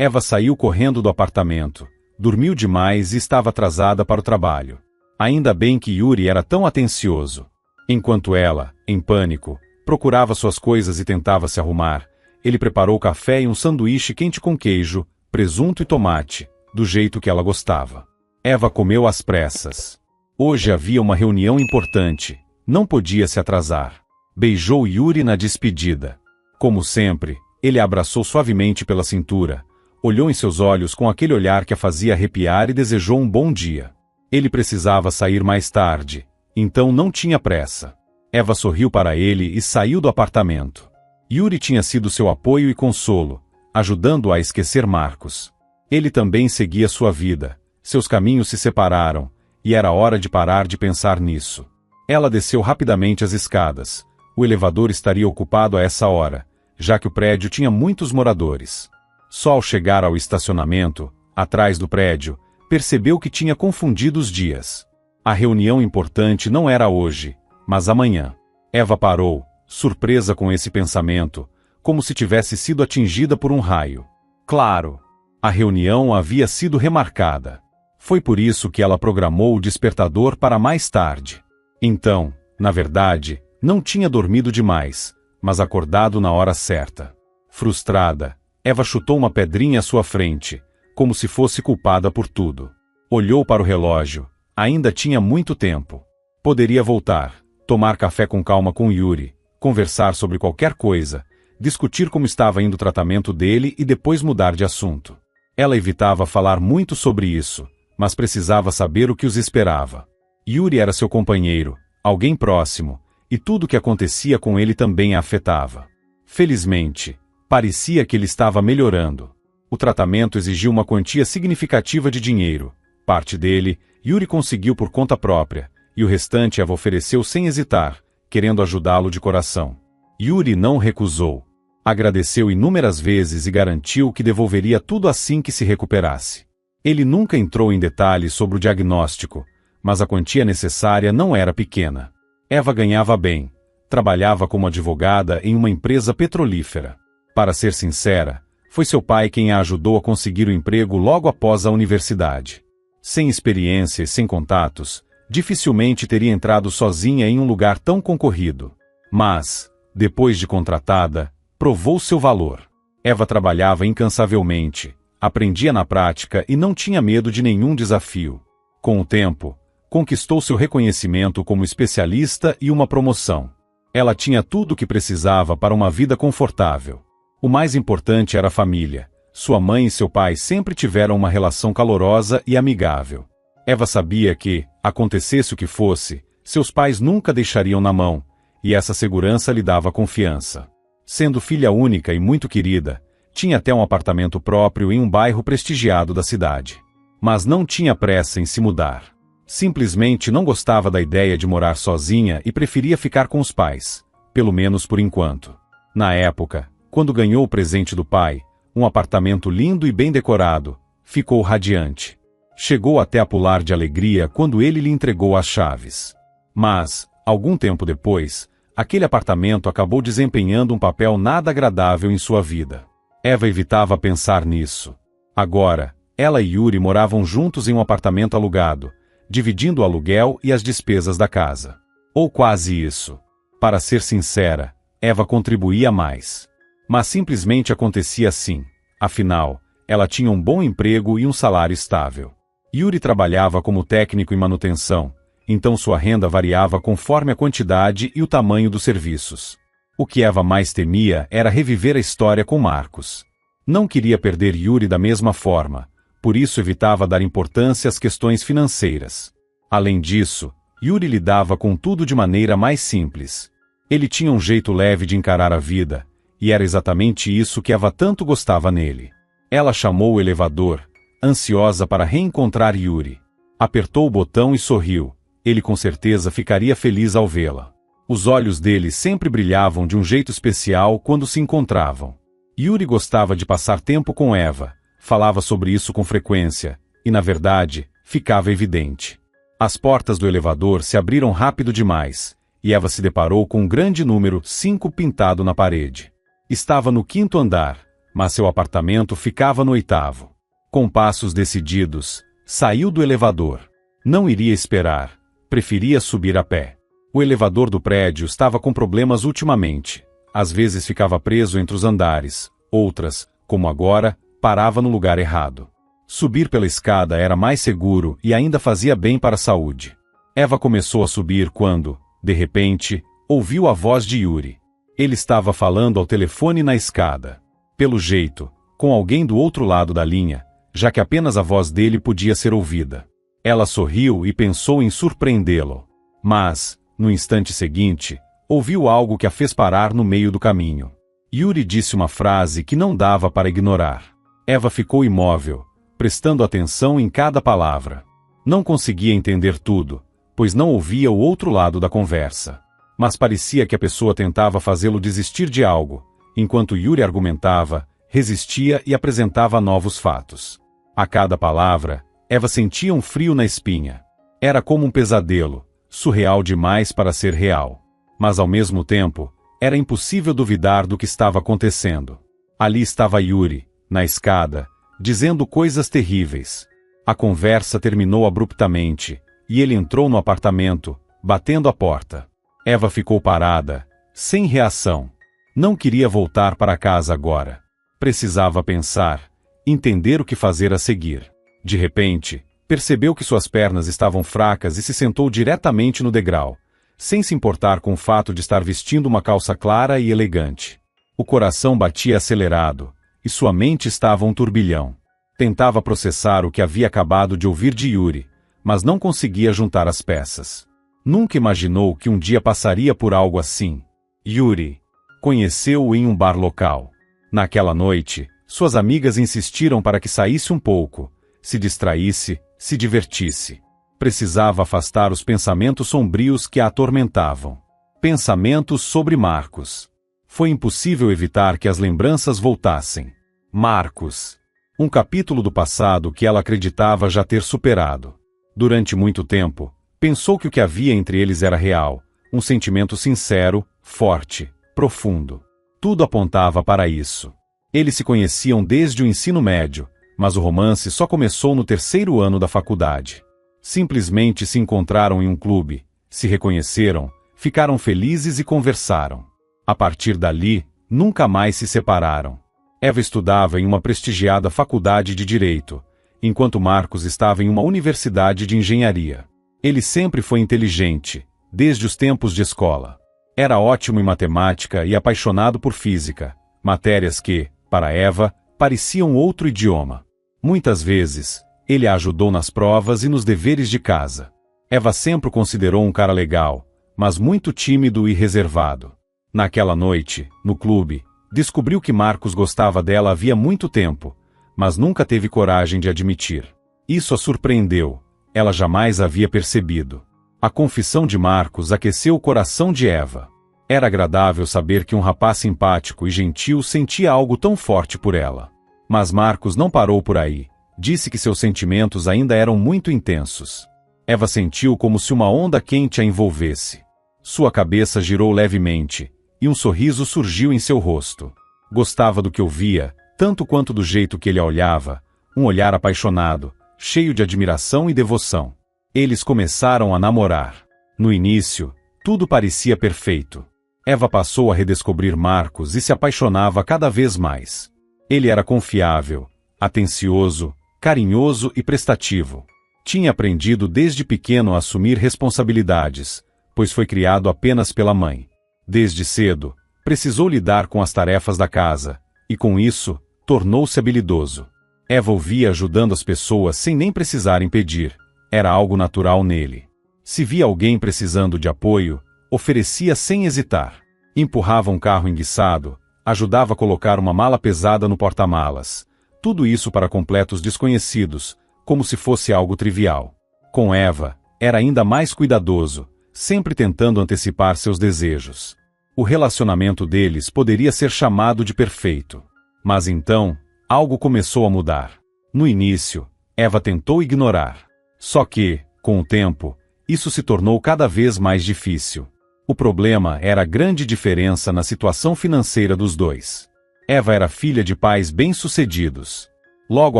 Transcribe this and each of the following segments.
Eva saiu correndo do apartamento, dormiu demais e estava atrasada para o trabalho. Ainda bem que Yuri era tão atencioso. Enquanto ela, em pânico, procurava suas coisas e tentava se arrumar, ele preparou café e um sanduíche quente com queijo, presunto e tomate, do jeito que ela gostava. Eva comeu às pressas. Hoje havia uma reunião importante, não podia se atrasar. Beijou Yuri na despedida. Como sempre, ele a abraçou suavemente pela cintura, olhou em seus olhos com aquele olhar que a fazia arrepiar e desejou um bom dia. Ele precisava sair mais tarde, então não tinha pressa. Eva sorriu para ele e saiu do apartamento. Yuri tinha sido seu apoio e consolo, ajudando-a a esquecer Marcos. Ele também seguia sua vida, seus caminhos se separaram, e era hora de parar de pensar nisso. Ela desceu rapidamente as escadas. O elevador estaria ocupado a essa hora, já que o prédio tinha muitos moradores. Só ao chegar ao estacionamento, atrás do prédio, percebeu que tinha confundido os dias. A reunião importante não era hoje, mas amanhã. Eva parou, surpresa com esse pensamento, como se tivesse sido atingida por um raio. Claro, a reunião havia sido remarcada. Foi por isso que ela programou o despertador para mais tarde. Então, na verdade, não tinha dormido demais, mas acordado na hora certa. Frustrada, Eva chutou uma pedrinha à sua frente, como se fosse culpada por tudo. Olhou para o relógio. Ainda tinha muito tempo. Poderia voltar, tomar café com calma com Yuri, conversar sobre qualquer coisa, discutir como estava indo o tratamento dele e depois mudar de assunto. Ela evitava falar muito sobre isso, mas precisava saber o que os esperava. Yuri era seu companheiro, alguém próximo, e tudo o que acontecia com ele também a afetava. Felizmente, parecia que ele estava melhorando. O tratamento exigiu uma quantia significativa de dinheiro. Parte dele, Yuri conseguiu por conta própria, e o restante Eva ofereceu sem hesitar, querendo ajudá-lo de coração. Yuri não recusou. Agradeceu inúmeras vezes e garantiu que devolveria tudo assim que se recuperasse. Ele nunca entrou em detalhes sobre o diagnóstico, mas a quantia necessária não era pequena. Eva ganhava bem, trabalhava como advogada em uma empresa petrolífera. Para ser sincera, foi seu pai quem a ajudou a conseguir o emprego logo após a universidade. Sem experiência e sem contatos, dificilmente teria entrado sozinha em um lugar tão concorrido. Mas, depois de contratada, provou seu valor. Eva trabalhava incansavelmente, aprendia na prática e não tinha medo de nenhum desafio. Com o tempo, conquistou seu reconhecimento como especialista e uma promoção. Ela tinha tudo o que precisava para uma vida confortável. O mais importante era a família. Sua mãe e seu pai sempre tiveram uma relação calorosa e amigável. Eva sabia que, acontecesse o que fosse, seus pais nunca deixariam na mão, e essa segurança lhe dava confiança. Sendo filha única e muito querida, tinha até um apartamento próprio em um bairro prestigiado da cidade. Mas não tinha pressa em se mudar. Simplesmente não gostava da ideia de morar sozinha e preferia ficar com os pais, pelo menos por enquanto. Na época, quando ganhou o presente do pai, um apartamento lindo e bem decorado, ficou radiante. Chegou até a pular de alegria quando ele lhe entregou as chaves. Mas, algum tempo depois, aquele apartamento acabou desempenhando um papel nada agradável em sua vida. Eva evitava pensar nisso. Agora, ela e Yuri moravam juntos em um apartamento alugado, dividindo o aluguel e as despesas da casa. Ou quase isso. Para ser sincera, Eva contribuía mais. Mas simplesmente acontecia assim. Afinal, ela tinha um bom emprego e um salário estável. Yuri trabalhava como técnico em manutenção, então sua renda variava conforme a quantidade e o tamanho dos serviços. O que Eva mais temia era reviver a história com Marcos. Não queria perder Yuri da mesma forma, por isso evitava dar importância às questões financeiras. Além disso, Yuri lidava com tudo de maneira mais simples. Ele tinha um jeito leve de encarar a vida, e era exatamente isso que Eva tanto gostava nele. Ela chamou o elevador, ansiosa para reencontrar Yuri. Apertou o botão e sorriu. Ele com certeza ficaria feliz ao vê-la. Os olhos dele sempre brilhavam de um jeito especial quando se encontravam. Yuri gostava de passar tempo com Eva, falava sobre isso com frequência, e na verdade, ficava evidente. As portas do elevador se abriram rápido demais, e Eva se deparou com um grande número 5 pintado na parede. Estava no 5º andar, mas seu apartamento ficava no 8º. Com passos decididos, saiu do elevador. Não iria esperar, preferia subir a pé. O elevador do prédio estava com problemas ultimamente. Às vezes ficava preso entre os andares, outras, como agora, parava no lugar errado. Subir pela escada era mais seguro e ainda fazia bem para a saúde. Eva começou a subir quando, de repente, ouviu a voz de Yuri. Ele estava falando ao telefone na escada. Pelo jeito, com alguém do outro lado da linha, já que apenas a voz dele podia ser ouvida. Ela sorriu e pensou em surpreendê-lo. Mas, no instante seguinte, ouviu algo que a fez parar no meio do caminho. Yuri disse uma frase que não dava para ignorar. Eva ficou imóvel, prestando atenção em cada palavra. Não conseguia entender tudo, pois não ouvia o outro lado da conversa. Mas parecia que a pessoa tentava fazê-lo desistir de algo, enquanto Yuri argumentava, resistia e apresentava novos fatos. A cada palavra, Eva sentia um frio na espinha. Era como um pesadelo, surreal demais para ser real. Mas ao mesmo tempo, era impossível duvidar do que estava acontecendo. Ali estava Yuri, na escada, dizendo coisas terríveis. A conversa terminou abruptamente, e ele entrou no apartamento, batendo a porta. Eva ficou parada, sem reação. Não queria voltar para casa agora. Precisava pensar, entender o que fazer a seguir. De repente, percebeu que suas pernas estavam fracas e se sentou diretamente no degrau, sem se importar com o fato de estar vestindo uma calça clara e elegante. O coração batia acelerado, e sua mente estava um turbilhão. Tentava processar o que havia acabado de ouvir de Yuri, mas não conseguia juntar as peças. Nunca imaginou que um dia passaria por algo assim. Yuri conheceu-o em um bar local. Naquela noite, suas amigas insistiram para que saísse um pouco, se distraísse, se divertisse. Precisava afastar os pensamentos sombrios que a atormentavam. Pensamentos sobre Marcos. Foi impossível evitar que as lembranças voltassem. Marcos. Um capítulo do passado que ela acreditava já ter superado. Durante muito tempo, pensou que o que havia entre eles era real, um sentimento sincero, forte, profundo. Tudo apontava para isso. Eles se conheciam desde o ensino médio, mas o romance só começou no 3º ano da faculdade. Simplesmente se encontraram em um clube, se reconheceram, ficaram felizes e conversaram. A partir dali, nunca mais se separaram. Eva estudava em uma prestigiada faculdade de Direito, enquanto Marcos estava em uma universidade de engenharia. Ele sempre foi inteligente, desde os tempos de escola. Era ótimo em matemática e apaixonado por física, matérias que, para Eva, pareciam outro idioma. Muitas vezes, ele a ajudou nas provas e nos deveres de casa. Eva sempre o considerou um cara legal, mas muito tímido e reservado. Naquela noite, no clube, descobriu que Marcos gostava dela havia muito tempo, mas nunca teve coragem de admitir. Isso a surpreendeu, ela jamais havia percebido. A confissão de Marcos aqueceu o coração de Eva. Era agradável saber que um rapaz simpático e gentil sentia algo tão forte por ela. Mas Marcos não parou por aí. Disse que seus sentimentos ainda eram muito intensos. Eva sentiu como se uma onda quente a envolvesse. Sua cabeça girou levemente, e um sorriso surgiu em seu rosto. Gostava do que ouvia, tanto quanto do jeito que ele a olhava, um olhar apaixonado, cheio de admiração e devoção. Eles começaram a namorar. No início, tudo parecia perfeito. Eva passou a redescobrir Marcos e se apaixonava cada vez mais. Ele era confiável, atencioso, carinhoso e prestativo. Tinha aprendido desde pequeno a assumir responsabilidades, pois foi criado apenas pela mãe. Desde cedo, precisou lidar com as tarefas da casa, e com isso, tornou-se habilidoso. Eva o via ajudando as pessoas sem nem precisarem pedir. Era algo natural nele. Se via alguém precisando de apoio, oferecia sem hesitar. Empurrava um carro enguiçado, ajudava a colocar uma mala pesada no porta-malas. Tudo isso para completos desconhecidos, como se fosse algo trivial. Com Eva, era ainda mais cuidadoso, sempre tentando antecipar seus desejos. O relacionamento deles poderia ser chamado de perfeito. Mas então, algo começou a mudar. No início, Eva tentou ignorar. Só que, com o tempo, isso se tornou cada vez mais difícil. O problema era a grande diferença na situação financeira dos dois. Eva era filha de pais bem-sucedidos. Logo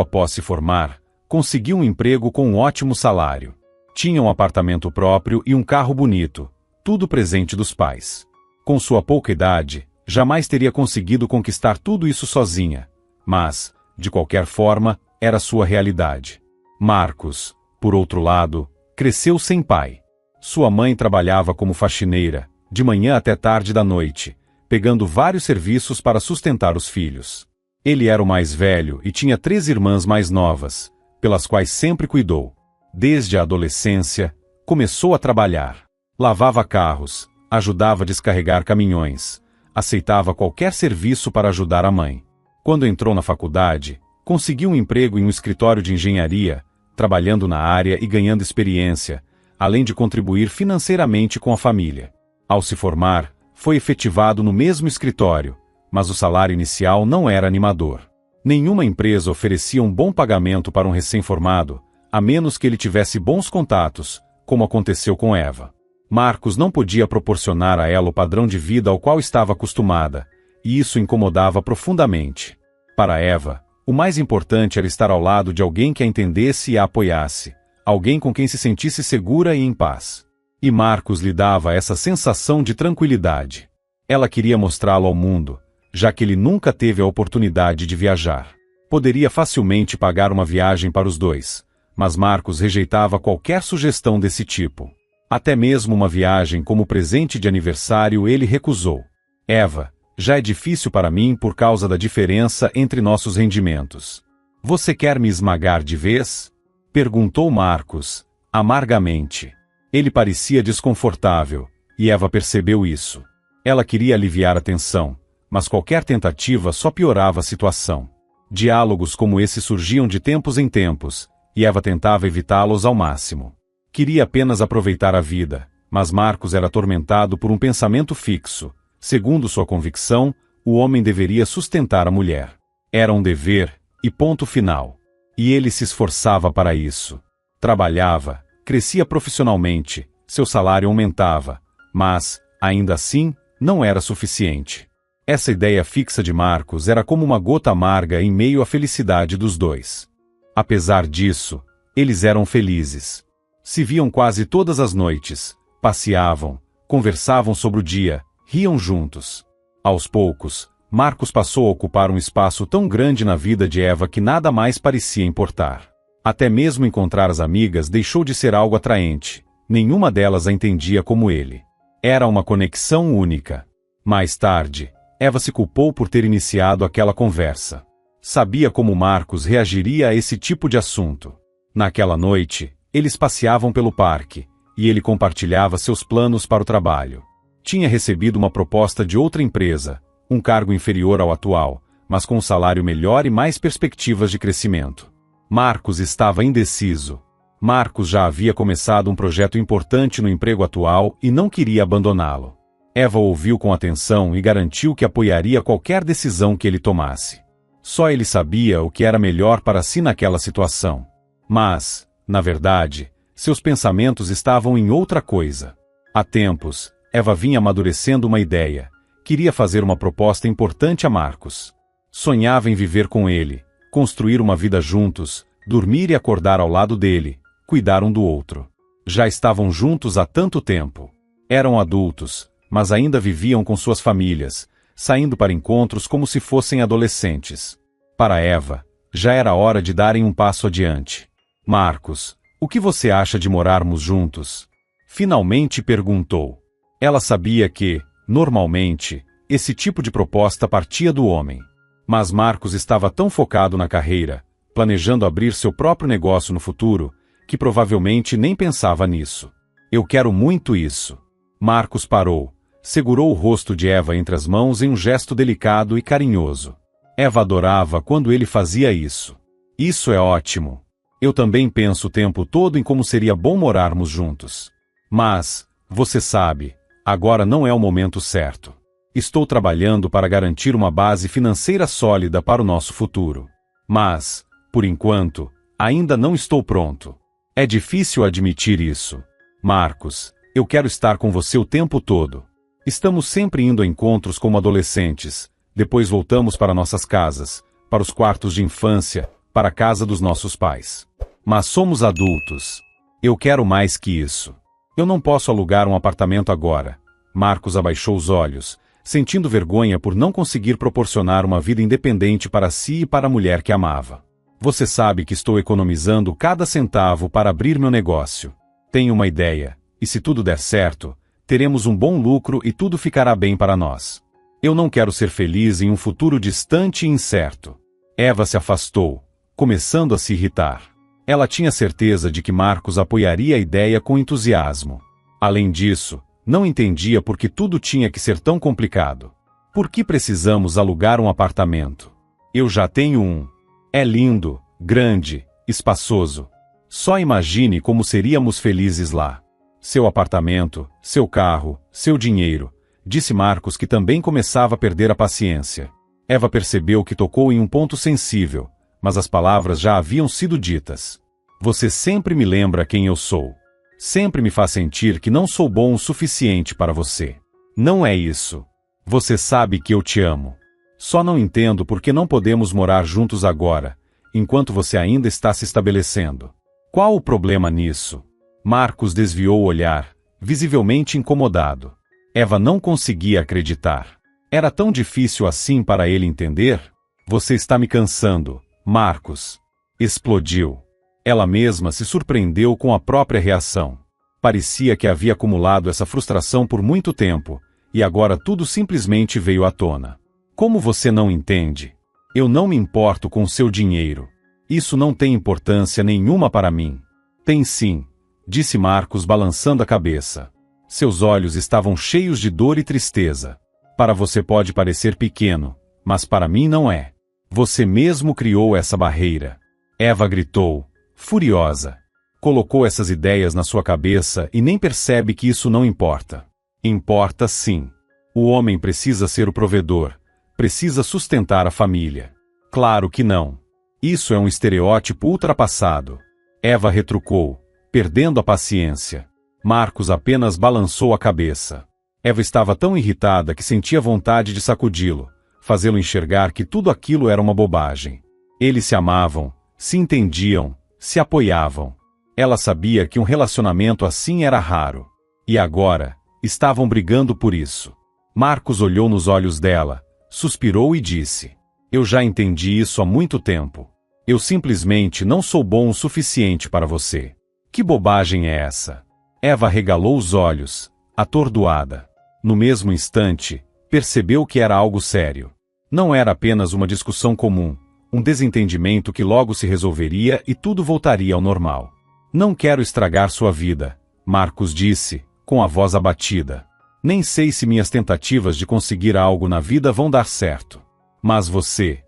após se formar, conseguiu um emprego com um ótimo salário. Tinha um apartamento próprio e um carro bonito, tudo presente dos pais. Com sua pouca idade, jamais teria conseguido conquistar tudo isso sozinha, mas, de qualquer forma, era sua realidade. Marcos, por outro lado, cresceu sem pai. Sua mãe trabalhava como faxineira, de manhã até tarde da noite, pegando vários serviços para sustentar os filhos. Ele era o mais velho e tinha 3 irmãs mais novas, pelas quais sempre cuidou. Desde a adolescência, começou a trabalhar. Lavava carros, ajudava a descarregar caminhões, aceitava qualquer serviço para ajudar a mãe. Quando entrou na faculdade, conseguiu um emprego em um escritório de engenharia, trabalhando na área e ganhando experiência, além de contribuir financeiramente com a família. Ao se formar, foi efetivado no mesmo escritório, mas o salário inicial não era animador. Nenhuma empresa oferecia um bom pagamento para um recém-formado, a menos que ele tivesse bons contatos, como aconteceu com Eva. Marcos não podia proporcionar a ela o padrão de vida ao qual estava acostumada, e isso incomodava profundamente. Para Eva, o mais importante era estar ao lado de alguém que a entendesse e a apoiasse, alguém com quem se sentisse segura e em paz. E Marcos lhe dava essa sensação de tranquilidade. Ela queria mostrá-lo ao mundo, já que ele nunca teve a oportunidade de viajar. Poderia facilmente pagar uma viagem para os dois, mas Marcos rejeitava qualquer sugestão desse tipo. Até mesmo uma viagem como presente de aniversário ele recusou. Eva, já é difícil para mim por causa da diferença entre nossos rendimentos. Você quer me esmagar de vez? Perguntou Marcos, amargamente. Ele parecia desconfortável, e Eva percebeu isso. Ela queria aliviar a tensão, mas qualquer tentativa só piorava a situação. Diálogos como esse surgiam de tempos em tempos, e Eva tentava evitá-los ao máximo. Queria apenas aproveitar a vida, mas Marcos era atormentado por um pensamento fixo. Segundo sua convicção, o homem deveria sustentar a mulher. Era um dever, e ponto final. E ele se esforçava para isso. Trabalhava, crescia profissionalmente, seu salário aumentava, mas, ainda assim, não era suficiente. Essa ideia fixa de Marcos era como uma gota amarga em meio à felicidade dos dois. Apesar disso, eles eram felizes. Se viam quase todas as noites, passeavam, conversavam sobre o dia, riam juntos. Aos poucos, Marcos passou a ocupar um espaço tão grande na vida de Eva que nada mais parecia importar. Até mesmo encontrar as amigas deixou de ser algo atraente. Nenhuma delas a entendia como ele. Era uma conexão única. Mais tarde, Eva se culpou por ter iniciado aquela conversa. Sabia como Marcos reagiria a esse tipo de assunto. Naquela noite, eles passeavam pelo parque, e ele compartilhava seus planos para o trabalho. Tinha recebido uma proposta de outra empresa, um cargo inferior ao atual, mas com um salário melhor e mais perspectivas de crescimento. Marcos estava indeciso. Marcos já havia começado um projeto importante no emprego atual e não queria abandoná-lo. Eva ouviu com atenção e garantiu que apoiaria qualquer decisão que ele tomasse. Só ele sabia o que era melhor para si naquela situação. Mas, na verdade, seus pensamentos estavam em outra coisa. Há tempos, Eva vinha amadurecendo uma ideia. Queria fazer uma proposta importante a Marcos. Sonhava em viver com ele, construir uma vida juntos, dormir e acordar ao lado dele, cuidar um do outro. Já estavam juntos há tanto tempo. Eram adultos, mas ainda viviam com suas famílias, saindo para encontros como se fossem adolescentes. Para Eva, já era hora de darem um passo adiante. Marcos, o que você acha de morarmos juntos? Finalmente perguntou. Ela sabia que, normalmente, esse tipo de proposta partia do homem. Mas Marcos estava tão focado na carreira, planejando abrir seu próprio negócio no futuro, que provavelmente nem pensava nisso. Eu quero muito isso. Marcos parou, segurou o rosto de Eva entre as mãos em um gesto delicado e carinhoso. Eva adorava quando ele fazia isso. Isso é ótimo. Eu também penso o tempo todo em como seria bom morarmos juntos. Mas, você sabe, agora não é o momento certo. Estou trabalhando para garantir uma base financeira sólida para o nosso futuro. Mas, por enquanto, ainda não estou pronto. É difícil admitir isso. Marcos, eu quero estar com você o tempo todo. Estamos sempre indo a encontros como adolescentes, Depois voltamos para nossas casas, para os quartos de infância, para a casa dos nossos pais. Mas somos adultos. Eu quero mais que isso. Eu não posso alugar um apartamento agora. Marcos abaixou os olhos, sentindo vergonha por não conseguir proporcionar uma vida independente para si e para a mulher que amava. Você sabe que estou economizando cada centavo para abrir meu negócio. Tenho uma ideia, e se tudo der certo, teremos um bom lucro e tudo ficará bem para nós. Eu não quero ser feliz em um futuro distante e incerto. Eva se afastou, começando a se irritar. Ela tinha certeza de que Marcos apoiaria a ideia com entusiasmo. Além disso, não entendia por que tudo tinha que ser tão complicado. Por que precisamos alugar um apartamento? Eu já tenho um. É lindo, grande, espaçoso. Só imagine como seríamos felizes lá. Seu apartamento, seu carro, seu dinheiro, disse Marcos, que também começava a perder a paciência. Eva percebeu que tocou em um ponto sensível, mas as palavras já haviam sido ditas. Você sempre me lembra quem eu sou. Sempre me faz sentir que não sou bom o suficiente para você. Não é isso. Você sabe que eu te amo. Só não entendo por que não podemos morar juntos agora, enquanto você ainda está se estabelecendo. Qual o problema nisso? Marcos desviou o olhar, visivelmente incomodado. Eva não conseguia acreditar. Era tão difícil assim para ele entender? Você está me cansando, Marcos. Explodiu. Ela mesma se surpreendeu com a própria reação. Parecia que havia acumulado essa frustração por muito tempo, e agora tudo simplesmente veio à tona. Como você não entende? Eu não me importo com seu dinheiro. Isso não tem importância nenhuma para mim. Tem sim, disse Marcos balançando a cabeça. Seus olhos estavam cheios de dor e tristeza. Para você pode parecer pequeno, mas para mim não é. Você mesmo criou essa barreira. Eva gritou, furiosa. Colocou essas ideias na sua cabeça e nem percebe que isso não importa. Importa sim. O homem precisa ser o provedor, precisa sustentar a família. Claro que não. Isso é um estereótipo ultrapassado. Eva retrucou, perdendo a paciência. Marcos apenas balançou a cabeça. Eva estava tão irritada que sentia vontade de sacudi-lo, fazê-lo enxergar que tudo aquilo era uma bobagem. Eles se amavam, se entendiam, se apoiavam. Ela sabia que um relacionamento assim era raro. E agora, estavam brigando por isso. Marcos olhou nos olhos dela, suspirou e disse: Eu já entendi isso há muito tempo. Eu simplesmente não sou bom o suficiente para você. Que bobagem é essa? Eva regalou os olhos, atordoada. No mesmo instante, percebeu que era algo sério. Não era apenas uma discussão comum, um desentendimento que logo se resolveria e tudo voltaria ao normal. Não quero estragar sua vida, Marcos disse, com a voz abatida. Nem sei se minhas tentativas de conseguir algo na vida vão dar certo. Mas você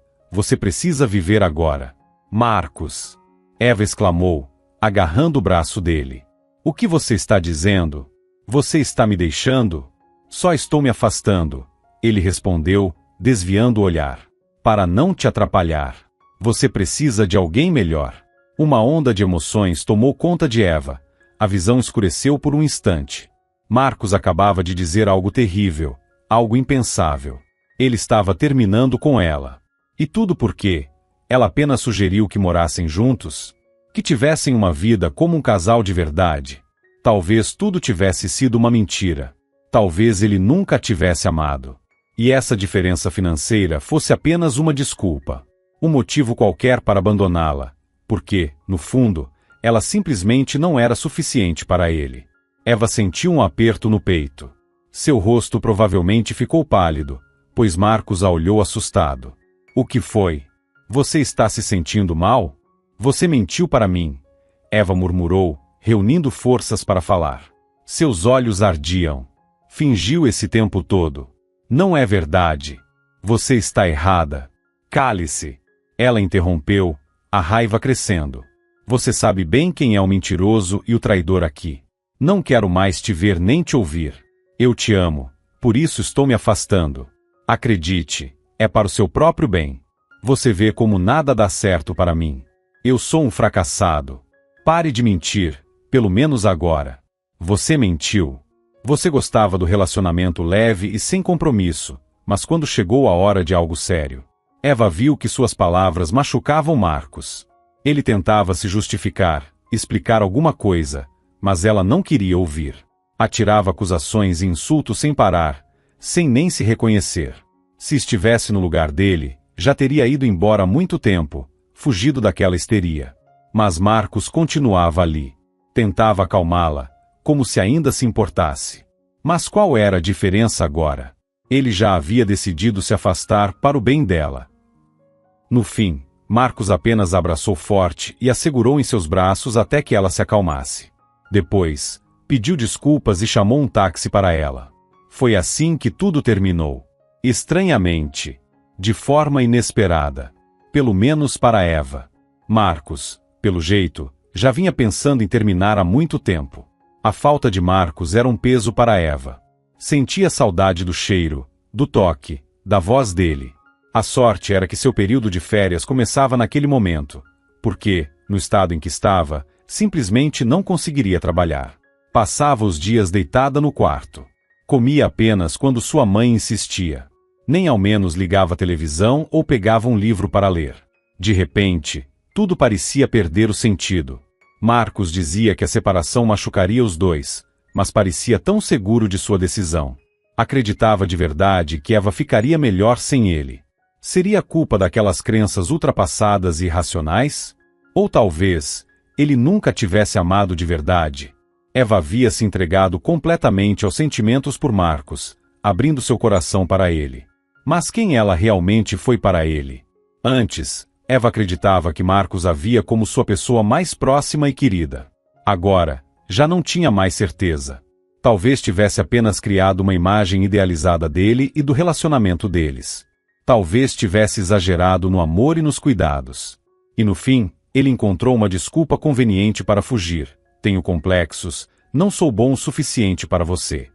precisa viver agora. Marcos! Eva exclamou, agarrando o braço dele. O que você está dizendo? Você está me deixando? Só estou me afastando, ele respondeu, desviando o olhar. Para não te atrapalhar. Você precisa de alguém melhor. Uma onda de emoções tomou conta de Eva. A visão escureceu por um instante. Marcos acabava de dizer algo terrível, algo impensável. Ele estava terminando com ela. E tudo por quê? Ela apenas sugeriu que morassem juntos, que tivessem uma vida como um casal de verdade. Talvez tudo tivesse sido uma mentira. Talvez ele nunca a tivesse amado. E essa diferença financeira fosse apenas uma desculpa. Um motivo qualquer para abandoná-la. Porque, no fundo, ela simplesmente não era suficiente para ele. Eva sentiu um aperto no peito. Seu rosto provavelmente ficou pálido, pois Marcos a olhou assustado. O que foi? Você está se sentindo mal? Você mentiu para mim. Eva murmurou, reunindo forças para falar. Seus olhos ardiam. Fingiu esse tempo todo. Não é verdade. Você está errada. Cale-se. Ela interrompeu, a raiva crescendo. Você sabe bem quem é o mentiroso e o traidor aqui. Não quero mais te ver nem te ouvir. Eu te amo, por isso estou me afastando. Acredite, é para o seu próprio bem. Você vê como nada dá certo para mim. Eu sou um fracassado. Pare de mentir, pelo menos agora. Você mentiu. Você gostava do relacionamento leve e sem compromisso, Mas quando chegou a hora de algo sério, Eva viu que suas palavras machucavam Marcos. Ele tentava se justificar, explicar alguma coisa, mas ela não queria ouvir. Atirava acusações e insultos sem parar, sem nem se reconhecer. Se estivesse no lugar dele, já teria ido embora há muito tempo, fugido daquela histeria. Mas Marcos continuava ali. Tentava acalmá-la, como se ainda se importasse. Mas qual era a diferença agora? Ele já havia decidido se afastar para o bem dela. No fim, Marcos apenas a abraçou forte e a segurou em seus braços até que ela se acalmasse. Depois, pediu desculpas e chamou um táxi para ela. Foi assim que tudo terminou. Estranhamente. De forma inesperada. Pelo menos para Eva. Marcos, pelo jeito, já vinha pensando em terminar há muito tempo. A falta de Marcos era um peso para Eva. Sentia saudade do cheiro, do toque, da voz dele. A sorte era que seu período de férias começava naquele momento, porque, no estado em que estava, simplesmente não conseguiria trabalhar. Passava os dias deitada no quarto. Comia apenas quando sua mãe insistia. Nem ao menos ligava a televisão ou pegava um livro para ler. De repente, tudo parecia perder o sentido. Marcos dizia que a separação machucaria os dois, mas parecia tão seguro de sua decisão. Acreditava de verdade que Eva ficaria melhor sem ele. Seria culpa daquelas crenças ultrapassadas e irracionais? Ou talvez, ele nunca tivesse amado de verdade. Eva havia se entregado completamente aos sentimentos por Marcos, abrindo seu coração para ele. Mas quem ela realmente foi para ele? Antes, Eva acreditava que Marcos a via como sua pessoa mais próxima e querida. Agora, já não tinha mais certeza. Talvez tivesse apenas criado uma imagem idealizada dele e do relacionamento deles. Talvez tivesse exagerado no amor e nos cuidados. E no fim, ele encontrou uma desculpa conveniente para fugir. Tenho complexos, não sou bom o suficiente para você.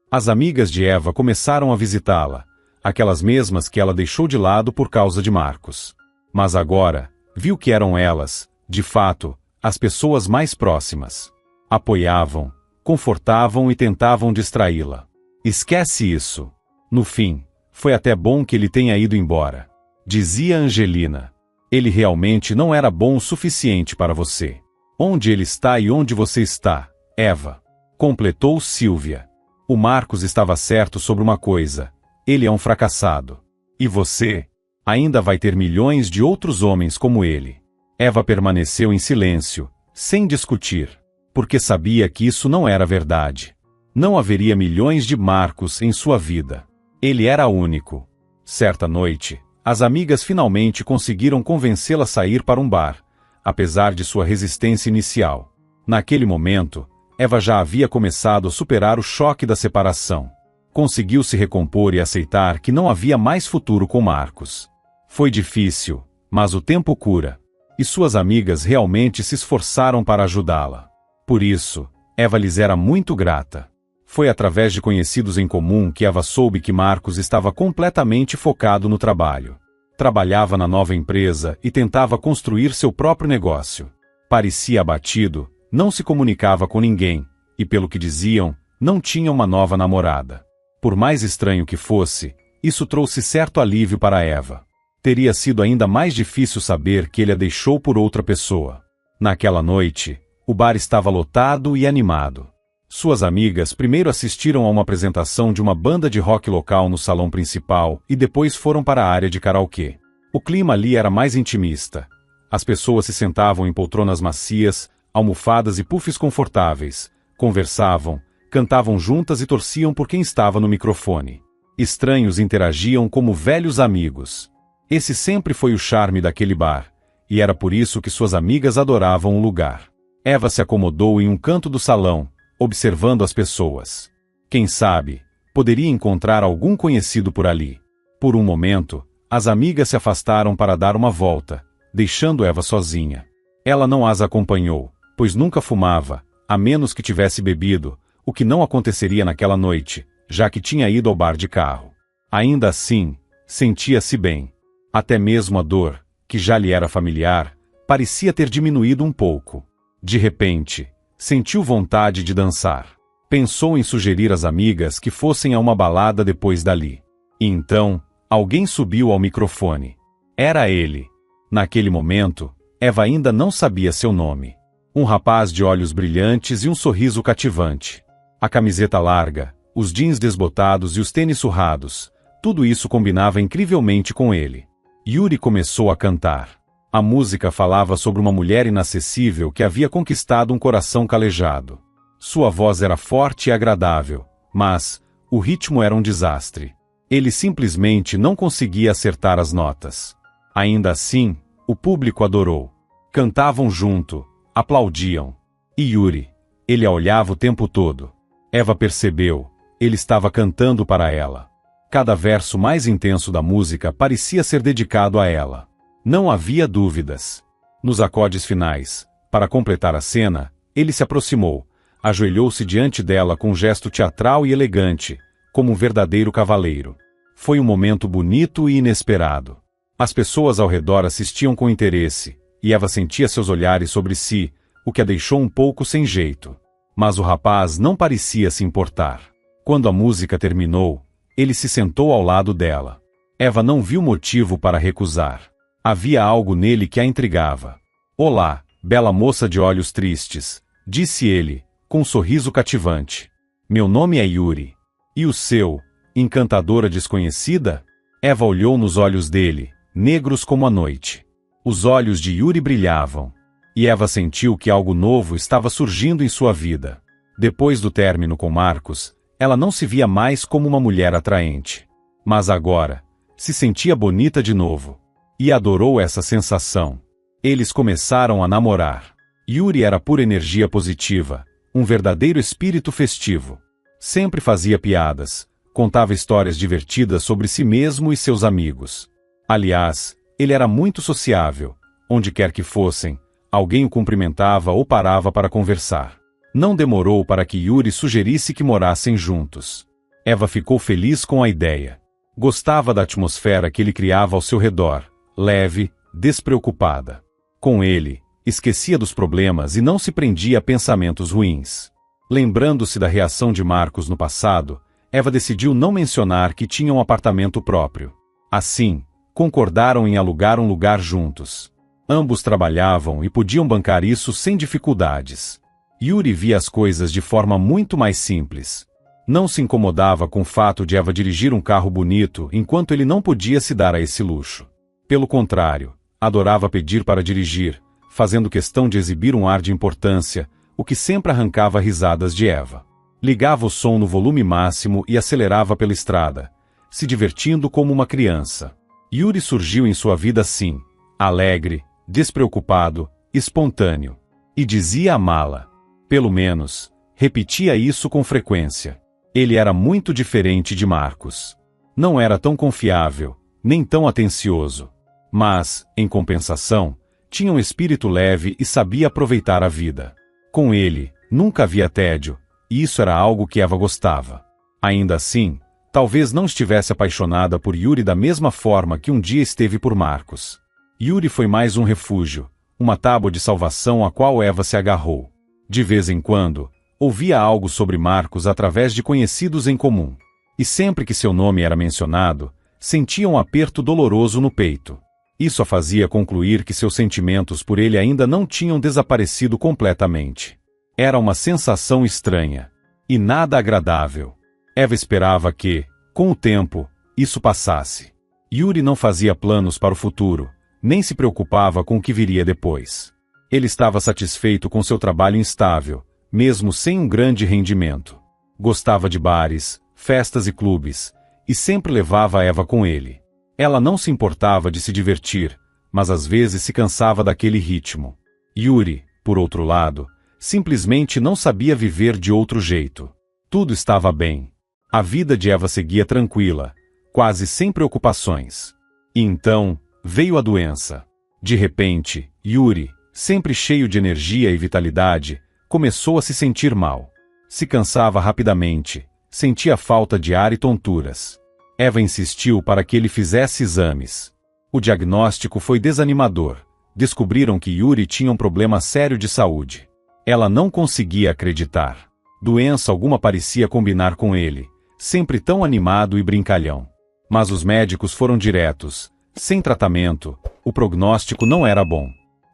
As amigas de Eva começaram a visitá-la, aquelas mesmas que ela deixou de lado por causa de Marcos. Mas agora, viu que eram elas, de fato, as pessoas mais próximas. Apoiavam, confortavam e tentavam distraí-la. Esquece isso. No fim, foi até bom que ele tenha ido embora. Dizia Angelina. Ele realmente não era bom o suficiente para você. Onde ele está e onde você está, Eva? Completou Silvia. O Marcos estava certo sobre uma coisa. Ele é um fracassado. E você? Ainda vai ter milhões de outros homens como ele. Eva permaneceu em silêncio, sem discutir, porque sabia que isso não era verdade. Não haveria milhões de Marcos em sua vida. Ele era único. Certa noite, as amigas finalmente conseguiram convencê-la a sair para um bar, apesar de sua resistência inicial. Naquele momento, Eva já havia começado a superar o choque da separação. Conseguiu se recompor e aceitar que não havia mais futuro com Marcos. Foi difícil, mas o tempo cura. E suas amigas realmente se esforçaram para ajudá-la. Por isso, Eva lhes era muito grata. Foi através de conhecidos em comum que Eva soube que Marcos estava completamente focado no trabalho. Trabalhava na nova empresa e tentava construir seu próprio negócio. Parecia abatido, não se comunicava com ninguém, e pelo que diziam, não tinha uma nova namorada. Por mais estranho que fosse, isso trouxe certo alívio para Eva. Teria sido ainda mais difícil saber que ele a deixou por outra pessoa. Naquela noite, o bar estava lotado e animado. Suas amigas primeiro assistiram a uma apresentação de uma banda de rock local no salão principal e depois foram para a área de karaokê. O clima ali era mais intimista. As pessoas se sentavam em poltronas macias, almofadas e puffs confortáveis, conversavam, cantavam juntas e torciam por quem estava no microfone. Estranhos interagiam como velhos amigos. Esse sempre foi o charme daquele bar, e era por isso que suas amigas adoravam o lugar. Eva se acomodou em um canto do salão, observando as pessoas. Quem sabe, poderia encontrar algum conhecido por ali. Por um momento, as amigas se afastaram para dar uma volta, deixando Eva sozinha. Ela não as acompanhou, pois nunca fumava, a menos que tivesse bebido, o que não aconteceria naquela noite, já que tinha ido ao bar de carro. Ainda assim, sentia-se bem. Até mesmo a dor, que já lhe era familiar, parecia ter diminuído um pouco. De repente, sentiu vontade de dançar. Pensou em sugerir às amigas que fossem a uma balada depois dali. E então, alguém subiu ao microfone. Era ele. Naquele momento, Eva ainda não sabia seu nome. Um rapaz de olhos brilhantes e um sorriso cativante. A camiseta larga, os jeans desbotados e os tênis surrados, tudo isso combinava incrivelmente com ele. Yuri começou a cantar. A música falava sobre uma mulher inacessível que havia conquistado um coração calejado. Sua voz era forte e agradável, mas o ritmo era um desastre. Ele simplesmente não conseguia acertar as notas. Ainda assim, o público adorou. Cantavam junto, aplaudiam. E Yuri, ele a olhava o tempo todo. Eva percebeu, ele estava cantando para ela. Cada verso mais intenso da música parecia ser dedicado a ela. Não havia dúvidas. Nos acordes finais, para completar a cena, ele se aproximou, ajoelhou-se diante dela com um gesto teatral e elegante, como um verdadeiro cavaleiro. Foi um momento bonito e inesperado. As pessoas ao redor assistiam com interesse, e Eva sentia seus olhares sobre si, o que a deixou um pouco sem jeito. Mas o rapaz não parecia se importar. Quando a música terminou, ele se sentou ao lado dela. Eva não viu motivo para recusar. Havia algo nele que a intrigava. "Olá, bela moça de olhos tristes", disse ele, com um sorriso cativante. "Meu nome é Yuri. E o seu, encantadora desconhecida?" Eva olhou nos olhos dele, negros como a noite. Os olhos de Yuri brilhavam. E Eva sentiu que algo novo estava surgindo em sua vida. Depois do término com Marcos, ela não se via mais como uma mulher atraente. Mas agora, se sentia bonita de novo. E adorou essa sensação. Eles começaram a namorar. Yuri era pura energia positiva, um verdadeiro espírito festivo. Sempre fazia piadas, contava histórias divertidas sobre si mesmo e seus amigos. Aliás, ele era muito sociável. Onde quer que fossem, alguém o cumprimentava ou parava para conversar. Não demorou para que Yuri sugerisse que morassem juntos. Eva ficou feliz com a ideia. Gostava da atmosfera que ele criava ao seu redor, leve, despreocupada. Com ele, esquecia dos problemas e não se prendia a pensamentos ruins. Lembrando-se da reação de Marcos no passado, Eva decidiu não mencionar que tinha um apartamento próprio. Assim, concordaram em alugar um lugar juntos. Ambos trabalhavam e podiam bancar isso sem dificuldades. Yuri via as coisas de forma muito mais simples. Não se incomodava com o fato de Eva dirigir um carro bonito enquanto ele não podia se dar a esse luxo. Pelo contrário, adorava pedir para dirigir, fazendo questão de exibir um ar de importância, o que sempre arrancava risadas de Eva. Ligava o som no volume máximo e acelerava pela estrada, se divertindo como uma criança. Yuri surgiu em sua vida assim, alegre, despreocupado, espontâneo. E dizia amá-la. Pelo menos, repetia isso com frequência. Ele era muito diferente de Marcos. Não era tão confiável, nem tão atencioso. Mas, em compensação, tinha um espírito leve e sabia aproveitar a vida. Com ele, nunca havia tédio, e isso era algo que Eva gostava. Ainda assim, talvez não estivesse apaixonada por Yuri da mesma forma que um dia esteve por Marcos. Yuri foi mais um refúgio, uma tábua de salvação a qual Eva se agarrou. De vez em quando, ouvia algo sobre Marcos através de conhecidos em comum. E sempre que seu nome era mencionado, sentia um aperto doloroso no peito. Isso a fazia concluir que seus sentimentos por ele ainda não tinham desaparecido completamente. Era uma sensação estranha. E nada agradável. Eva esperava que, com o tempo, isso passasse. Yuri não fazia planos para o futuro, nem se preocupava com o que viria depois. Ele estava satisfeito com seu trabalho instável, mesmo sem um grande rendimento. Gostava de bares, festas e clubes, e sempre levava Eva com ele. Ela não se importava de se divertir, mas às vezes se cansava daquele ritmo. Yuri, por outro lado, simplesmente não sabia viver de outro jeito. Tudo estava bem. A vida de Eva seguia tranquila, quase sem preocupações. E então, veio a doença. De repente, Yuri, sempre cheio de energia e vitalidade, começou a se sentir mal. Se cansava rapidamente, sentia falta de ar e tonturas. Eva insistiu para que ele fizesse exames. O diagnóstico foi desanimador. Descobriram que Yuri tinha um problema sério de saúde. Ela não conseguia acreditar. Doença alguma parecia combinar com ele, sempre tão animado e brincalhão. Mas os médicos foram diretos. Sem tratamento, o prognóstico não era bom.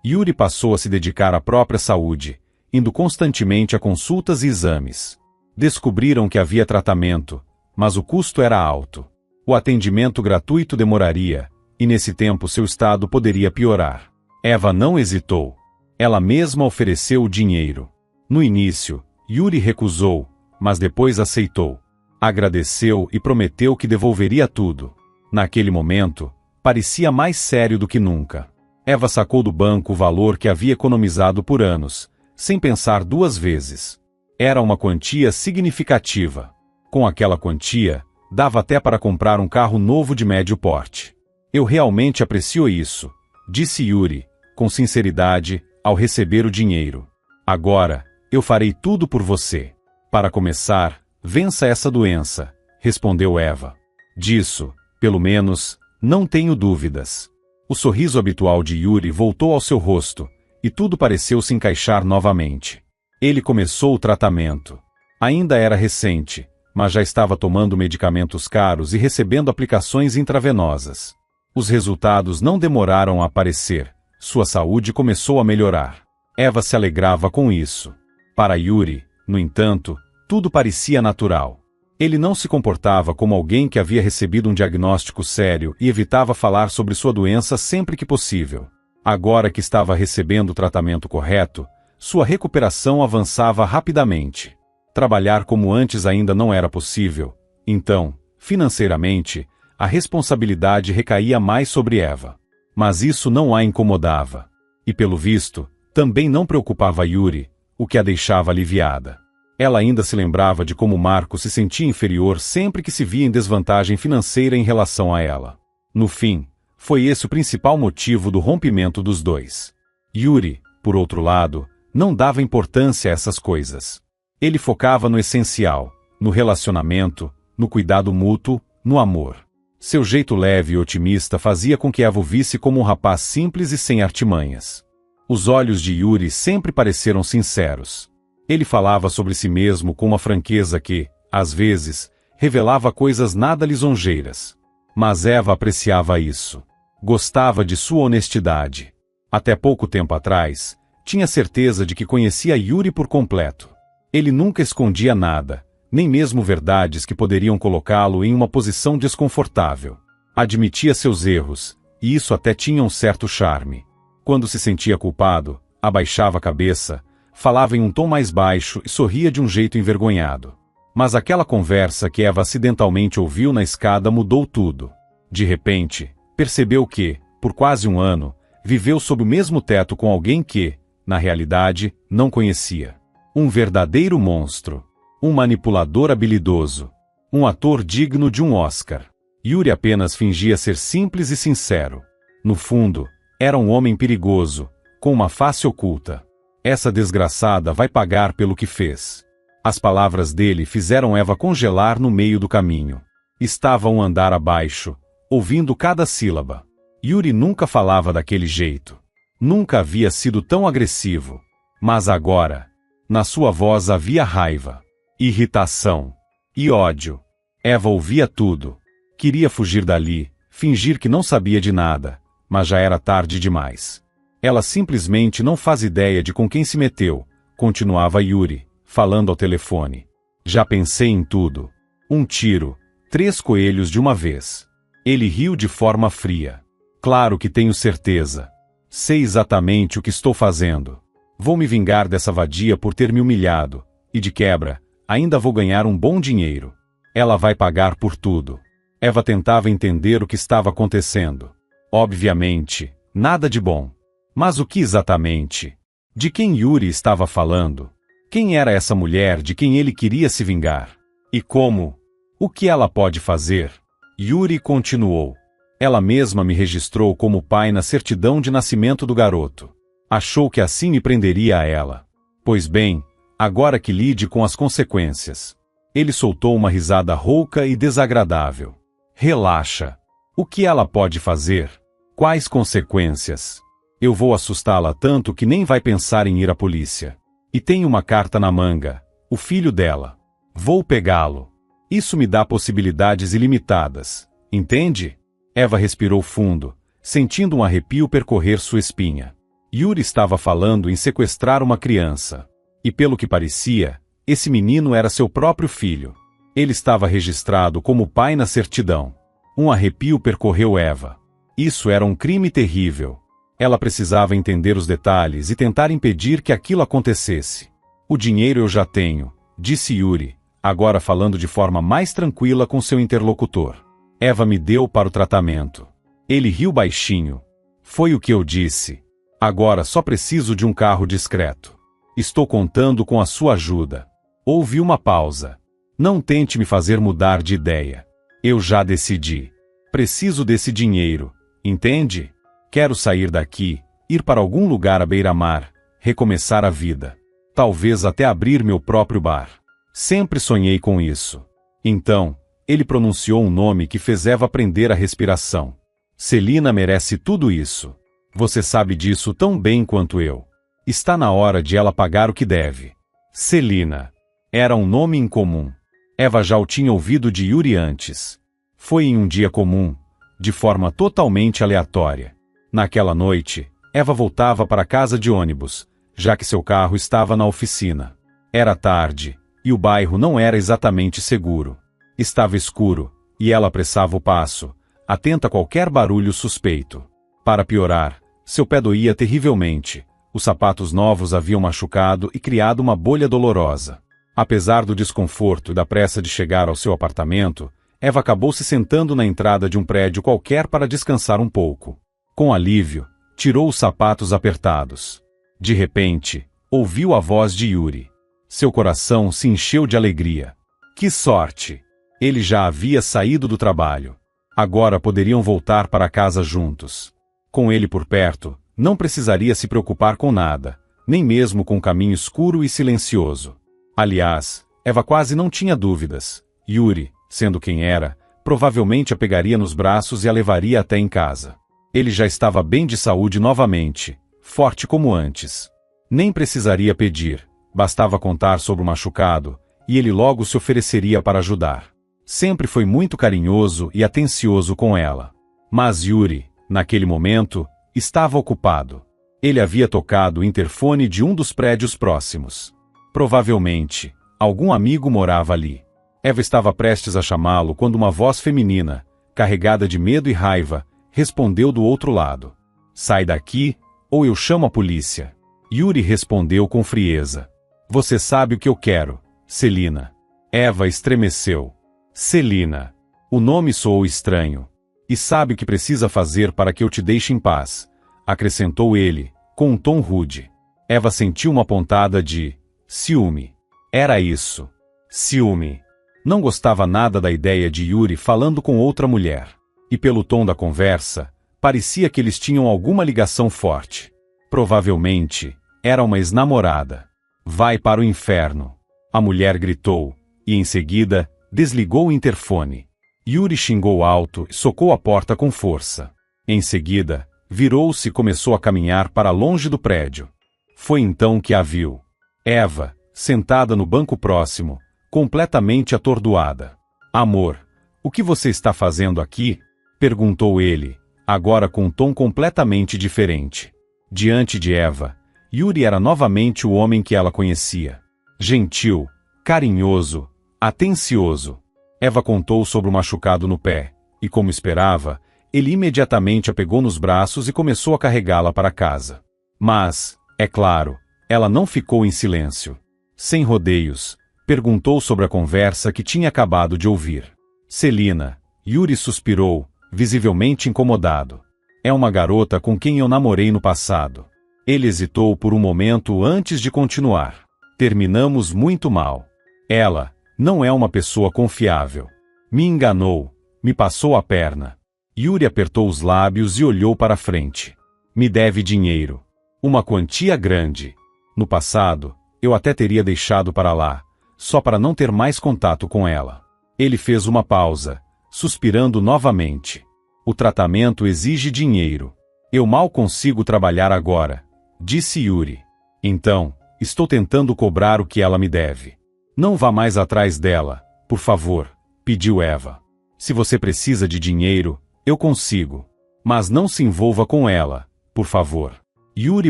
Yuri passou a se dedicar à própria saúde, indo constantemente a consultas e exames. Descobriram que havia tratamento, mas o custo era alto. O atendimento gratuito demoraria, e nesse tempo seu estado poderia piorar. Eva não hesitou. Ela mesma ofereceu o dinheiro. No início, Yuri recusou, mas depois aceitou. Agradeceu e prometeu que devolveria tudo. Naquele momento, parecia mais sério do que nunca. Eva sacou do banco o valor que havia economizado por anos, sem pensar duas vezes. Era uma quantia significativa. Com aquela quantia, dava até para comprar um carro novo de médio porte. Eu realmente aprecio isso, disse Yuri, com sinceridade, ao receber o dinheiro. Agora, eu farei tudo por você. Para começar, vença essa doença, respondeu Eva. Disso, pelo menos, não tenho dúvidas. O sorriso habitual de Yuri voltou ao seu rosto, e tudo pareceu se encaixar novamente. Ele começou o tratamento. Ainda era recente, mas já estava tomando medicamentos caros e recebendo aplicações intravenosas. Os resultados não demoraram a aparecer. Sua saúde começou a melhorar. Eva se alegrava com isso. Para Yuri, no entanto, tudo parecia natural. Ele não se comportava como alguém que havia recebido um diagnóstico sério e evitava falar sobre sua doença sempre que possível. Agora que estava recebendo o tratamento correto, sua recuperação avançava rapidamente. Trabalhar como antes ainda não era possível, então, financeiramente, a responsabilidade recaía mais sobre Eva. Mas isso não a incomodava. E pelo visto, também não preocupava Yuri, o que a deixava aliviada. Ela ainda se lembrava de como Marco se sentia inferior sempre que se via em desvantagem financeira em relação a ela. No fim, foi esse o principal motivo do rompimento dos dois. Yuri, por outro lado, não dava importância a essas coisas. Ele focava no essencial, no relacionamento, no cuidado mútuo, no amor. Seu jeito leve e otimista fazia com que Eva o visse como um rapaz simples e sem artimanhas. Os olhos de Yuri sempre pareceram sinceros. Ele falava sobre si mesmo com uma franqueza que, às vezes, revelava coisas nada lisonjeiras. Mas Eva apreciava isso. Gostava de sua honestidade. Até pouco tempo atrás, tinha certeza de que conhecia Yuri por completo. Ele nunca escondia nada, nem mesmo verdades que poderiam colocá-lo em uma posição desconfortável. Admitia seus erros, e isso até tinha um certo charme. Quando se sentia culpado, abaixava a cabeça, falava em um tom mais baixo e sorria de um jeito envergonhado. Mas aquela conversa que Eva acidentalmente ouviu na escada mudou tudo. De repente, percebeu que, por quase um ano, viveu sob o mesmo teto com alguém que, na realidade, não conhecia. Um verdadeiro monstro. Um manipulador habilidoso. Um ator digno de um Oscar. Yuri apenas fingia ser simples e sincero. No fundo, era um homem perigoso, com uma face oculta. Essa desgraçada vai pagar pelo que fez. As palavras dele fizeram Eva congelar no meio do caminho. Estava um andar abaixo, ouvindo cada sílaba. Yuri nunca falava daquele jeito. Nunca havia sido tão agressivo. Mas agora, na sua voz havia raiva, irritação e ódio. Eva ouvia tudo. Queria fugir dali, fingir que não sabia de nada, mas já era tarde demais. Ela simplesmente não faz ideia de com quem se meteu, continuava Yuri, falando ao telefone. Já pensei em tudo. Um tiro, 3 coelhos de uma vez. Ele riu de forma fria. Claro que tenho certeza. Sei exatamente o que estou fazendo. Vou me vingar dessa vadia por ter me humilhado, e de quebra, ainda vou ganhar um bom dinheiro. Ela vai pagar por tudo. Eva tentava entender o que estava acontecendo. Obviamente, nada de bom. Mas o que exatamente? De quem Yuri estava falando? Quem era essa mulher de quem ele queria se vingar? E como? O que ela pode fazer? Yuri continuou. Ela mesma me registrou como pai na certidão de nascimento do garoto. Achou que assim me prenderia a ela. Pois bem, agora que lide com as consequências. Ele soltou uma risada rouca e desagradável. Relaxa. O que ela pode fazer? Quais consequências? Eu vou assustá-la tanto que nem vai pensar em ir à polícia. E tem uma carta na manga, o filho dela. Vou pegá-lo. Isso me dá possibilidades ilimitadas. entende? Eva respirou fundo, sentindo um arrepio percorrer sua espinha. Yuri estava falando em sequestrar uma criança. E pelo que parecia, esse menino era seu próprio filho. Ele estava registrado como pai na certidão. Um arrepio percorreu Eva. Isso era um crime terrível. Ela precisava entender os detalhes e tentar impedir que aquilo acontecesse. O dinheiro eu já tenho, disse Yuri, agora falando de forma mais tranquila com seu interlocutor. Eva me deu para o tratamento. Ele riu baixinho. Foi o que eu disse. Agora só preciso de um carro discreto. Estou contando com a sua ajuda. Houve uma pausa. Não tente me fazer mudar de ideia. Eu já decidi. Preciso desse dinheiro, entende? Quero sair daqui, ir para algum lugar à beira-mar, recomeçar a vida. Talvez até abrir meu próprio bar. Sempre sonhei com isso. Então, ele pronunciou um nome que fez Eva prender a respiração. Celina merece tudo isso. Você sabe disso tão bem quanto eu. Está na hora de ela pagar o que deve. Celina. Era um nome incomum. Eva já o tinha ouvido de Yuri antes. Foi em um dia comum, de forma totalmente aleatória. Naquela noite, Eva voltava para casa de ônibus, já que seu carro estava na oficina. Era tarde, e o bairro não era exatamente seguro. Estava escuro, e ela apressava o passo, atenta a qualquer barulho suspeito. Para piorar, seu pé doía terrivelmente. Os sapatos novos haviam machucado e criado uma bolha dolorosa. Apesar do desconforto e da pressa de chegar ao seu apartamento, Eva acabou se sentando na entrada de um prédio qualquer para descansar um pouco. Com alívio, tirou os sapatos apertados. De repente, ouviu a voz de Yuri. Seu coração se encheu de alegria. Que sorte! Ele já havia saído do trabalho. Agora poderiam voltar para casa juntos. Com ele por perto, não precisaria se preocupar com nada, nem mesmo com o caminho escuro e silencioso. Aliás, Eva quase não tinha dúvidas. Yuri, sendo quem era, provavelmente a pegaria nos braços e a levaria até em casa. Ele já estava bem de saúde novamente, forte como antes. Nem precisaria pedir, bastava contar sobre o machucado, e ele logo se ofereceria para ajudar. Sempre foi muito carinhoso e atencioso com ela. Mas Yuri, naquele momento, estava ocupado. Ele havia tocado o interfone de um dos prédios próximos. Provavelmente, algum amigo morava ali. Eva estava prestes a chamá-lo quando uma voz feminina, carregada de medo e raiva, respondeu do outro lado. Sai daqui, ou eu chamo a polícia. Yuri respondeu com frieza. Você sabe o que eu quero, Celina. Eva estremeceu. Celina. O nome soou estranho. E sabe o que precisa fazer para que eu te deixe em paz, acrescentou ele, com um tom rude. Eva sentiu uma pontada de ciúme. Era isso. Ciúme. Não gostava nada da ideia de Yuri falando com outra mulher. E pelo tom da conversa, parecia que eles tinham alguma ligação forte. Provavelmente, era uma ex-namorada. Vai para o inferno. A mulher gritou, e em seguida, desligou o interfone. Yuri xingou alto e socou a porta com força. Em seguida, virou-se e começou a caminhar para longe do prédio. Foi então que a viu. Eva, sentada no banco próximo, completamente atordoada. Amor, o que você está fazendo aqui? Perguntou ele, agora com um tom completamente diferente. Diante de Eva, Yuri era novamente o homem que ela conhecia. Gentil, carinhoso, atencioso. Eva contou sobre o machucado no pé, e como esperava, ele imediatamente a pegou nos braços e começou a carregá-la para casa. Mas, é claro, ela não ficou em silêncio. Sem rodeios, perguntou sobre a conversa que tinha acabado de ouvir. Celina, Yuri suspirou, visivelmente incomodado. É uma garota com quem eu namorei no passado. Ele hesitou por um momento antes de continuar. Terminamos muito mal. Ela não é uma pessoa confiável. Me enganou, me passou a perna. Yuri apertou os lábios e olhou para frente. Me deve dinheiro. Uma quantia grande. No passado, eu até teria deixado para lá, só para não ter mais contato com ela. Ele fez uma pausa, suspirando novamente. O tratamento exige dinheiro. Eu mal consigo trabalhar agora, disse Yuri. Então, estou tentando cobrar o que ela me deve. Não vá mais atrás dela, por favor, pediu Eva. Se você precisa de dinheiro, eu consigo. Mas não se envolva com ela, por favor. Yuri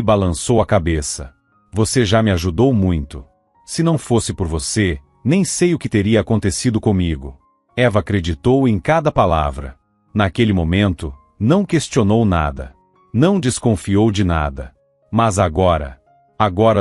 balançou a cabeça. Você já me ajudou muito. Se não fosse por você, nem sei o que teria acontecido comigo. Eva acreditou em cada palavra. Naquele momento, não questionou nada. Não desconfiou de nada. Mas agora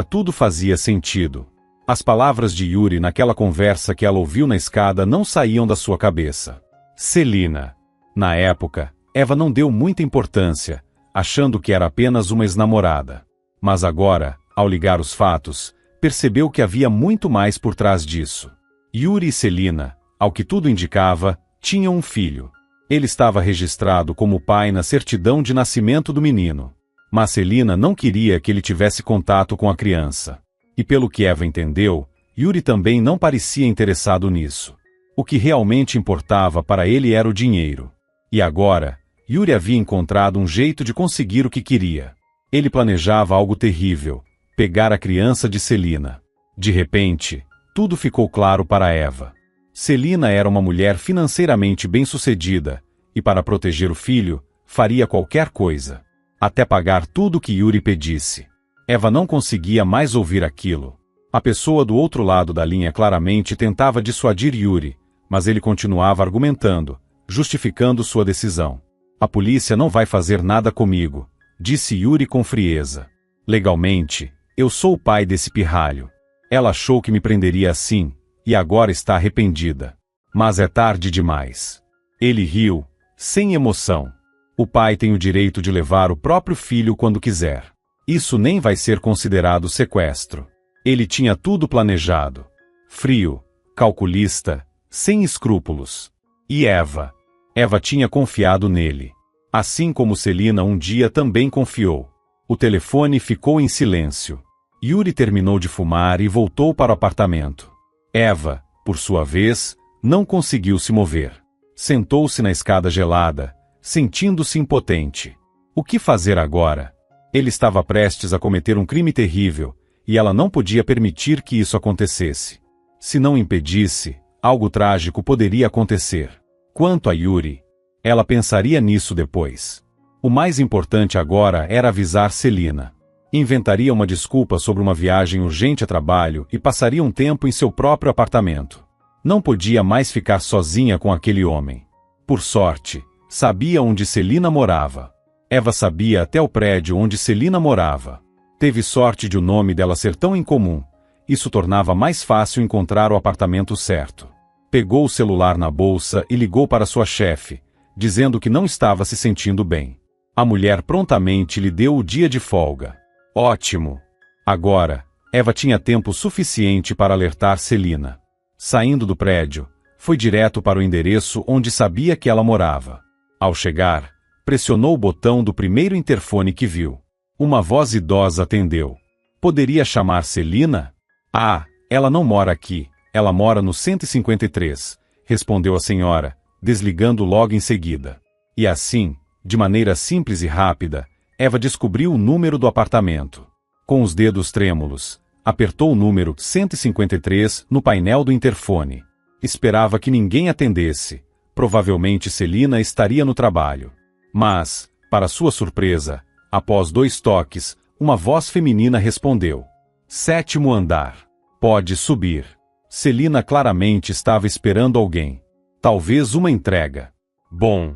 tudo fazia sentido. As palavras de Yuri naquela conversa que ela ouviu na escada não saíam da sua cabeça. Celina. Na época, Eva não deu muita importância, achando que era apenas uma ex-namorada. Mas agora, ao ligar os fatos, percebeu que havia muito mais por trás disso. Yuri e Celina, ao que tudo indicava, tinham um filho. Ele estava registrado como pai na certidão de nascimento do menino. Mas Celina não queria que ele tivesse contato com a criança. E pelo que Eva entendeu, Yuri também não parecia interessado nisso. O que realmente importava para ele era o dinheiro. E agora, Yuri havia encontrado um jeito de conseguir o que queria. Ele planejava algo terrível: pegar a criança de Celina. De repente, tudo ficou claro para Eva. Celina era uma mulher financeiramente bem-sucedida, e para proteger o filho, faria qualquer coisa. Até pagar tudo o que Yuri pedisse. Eva não conseguia mais ouvir aquilo. A pessoa do outro lado da linha claramente tentava dissuadir Yuri, mas ele continuava argumentando, justificando sua decisão. A polícia não vai fazer nada comigo, disse Yuri com frieza. Legalmente, eu sou o pai desse pirralho. Ela achou que me prenderia assim, e agora está arrependida. Mas é tarde demais. Ele riu, sem emoção. O pai tem o direito de levar o próprio filho quando quiser. Isso nem vai ser considerado sequestro. Ele tinha tudo planejado. Frio, calculista, sem escrúpulos. E Eva? Eva tinha confiado nele. Assim como Celina um dia também confiou. O telefone ficou em silêncio. Yuri terminou de fumar e voltou para o apartamento. Eva, por sua vez, não conseguiu se mover. Sentou-se na escada gelada, sentindo-se impotente. O que fazer agora? Ele estava prestes a cometer um crime terrível, e ela não podia permitir que isso acontecesse. Se não impedisse, algo trágico poderia acontecer. Quanto a Yuri, ela pensaria nisso depois. O mais importante agora era avisar Celina. Inventaria uma desculpa sobre uma viagem urgente a trabalho e passaria um tempo em seu próprio apartamento. Não podia mais ficar sozinha com aquele homem. Por sorte, sabia onde Celina morava. Eva sabia até o prédio onde Celina morava. Teve sorte de o nome dela ser tão incomum. Isso tornava mais fácil encontrar o apartamento certo. Pegou o celular na bolsa e ligou para sua chefe, dizendo que não estava se sentindo bem. A mulher prontamente lhe deu o dia de folga. Ótimo! Agora, Eva tinha tempo suficiente para alertar Celina. Saindo do prédio, foi direto para o endereço onde sabia que ela morava. Ao chegar, pressionou o botão do primeiro interfone que viu. Uma voz idosa atendeu. Poderia chamar Celina? Ah, ela não mora aqui, ela mora no 153, respondeu a senhora, desligando logo em seguida. E assim, de maneira simples e rápida, Eva descobriu o número do apartamento. Com os dedos trêmulos, apertou o número 153 no painel do interfone. Esperava que ninguém atendesse. Provavelmente Celina estaria no trabalho. Mas, para sua surpresa, após 2 toques, uma voz feminina respondeu. 7º andar. Pode subir. Celina claramente estava esperando alguém. Talvez uma entrega. Bom.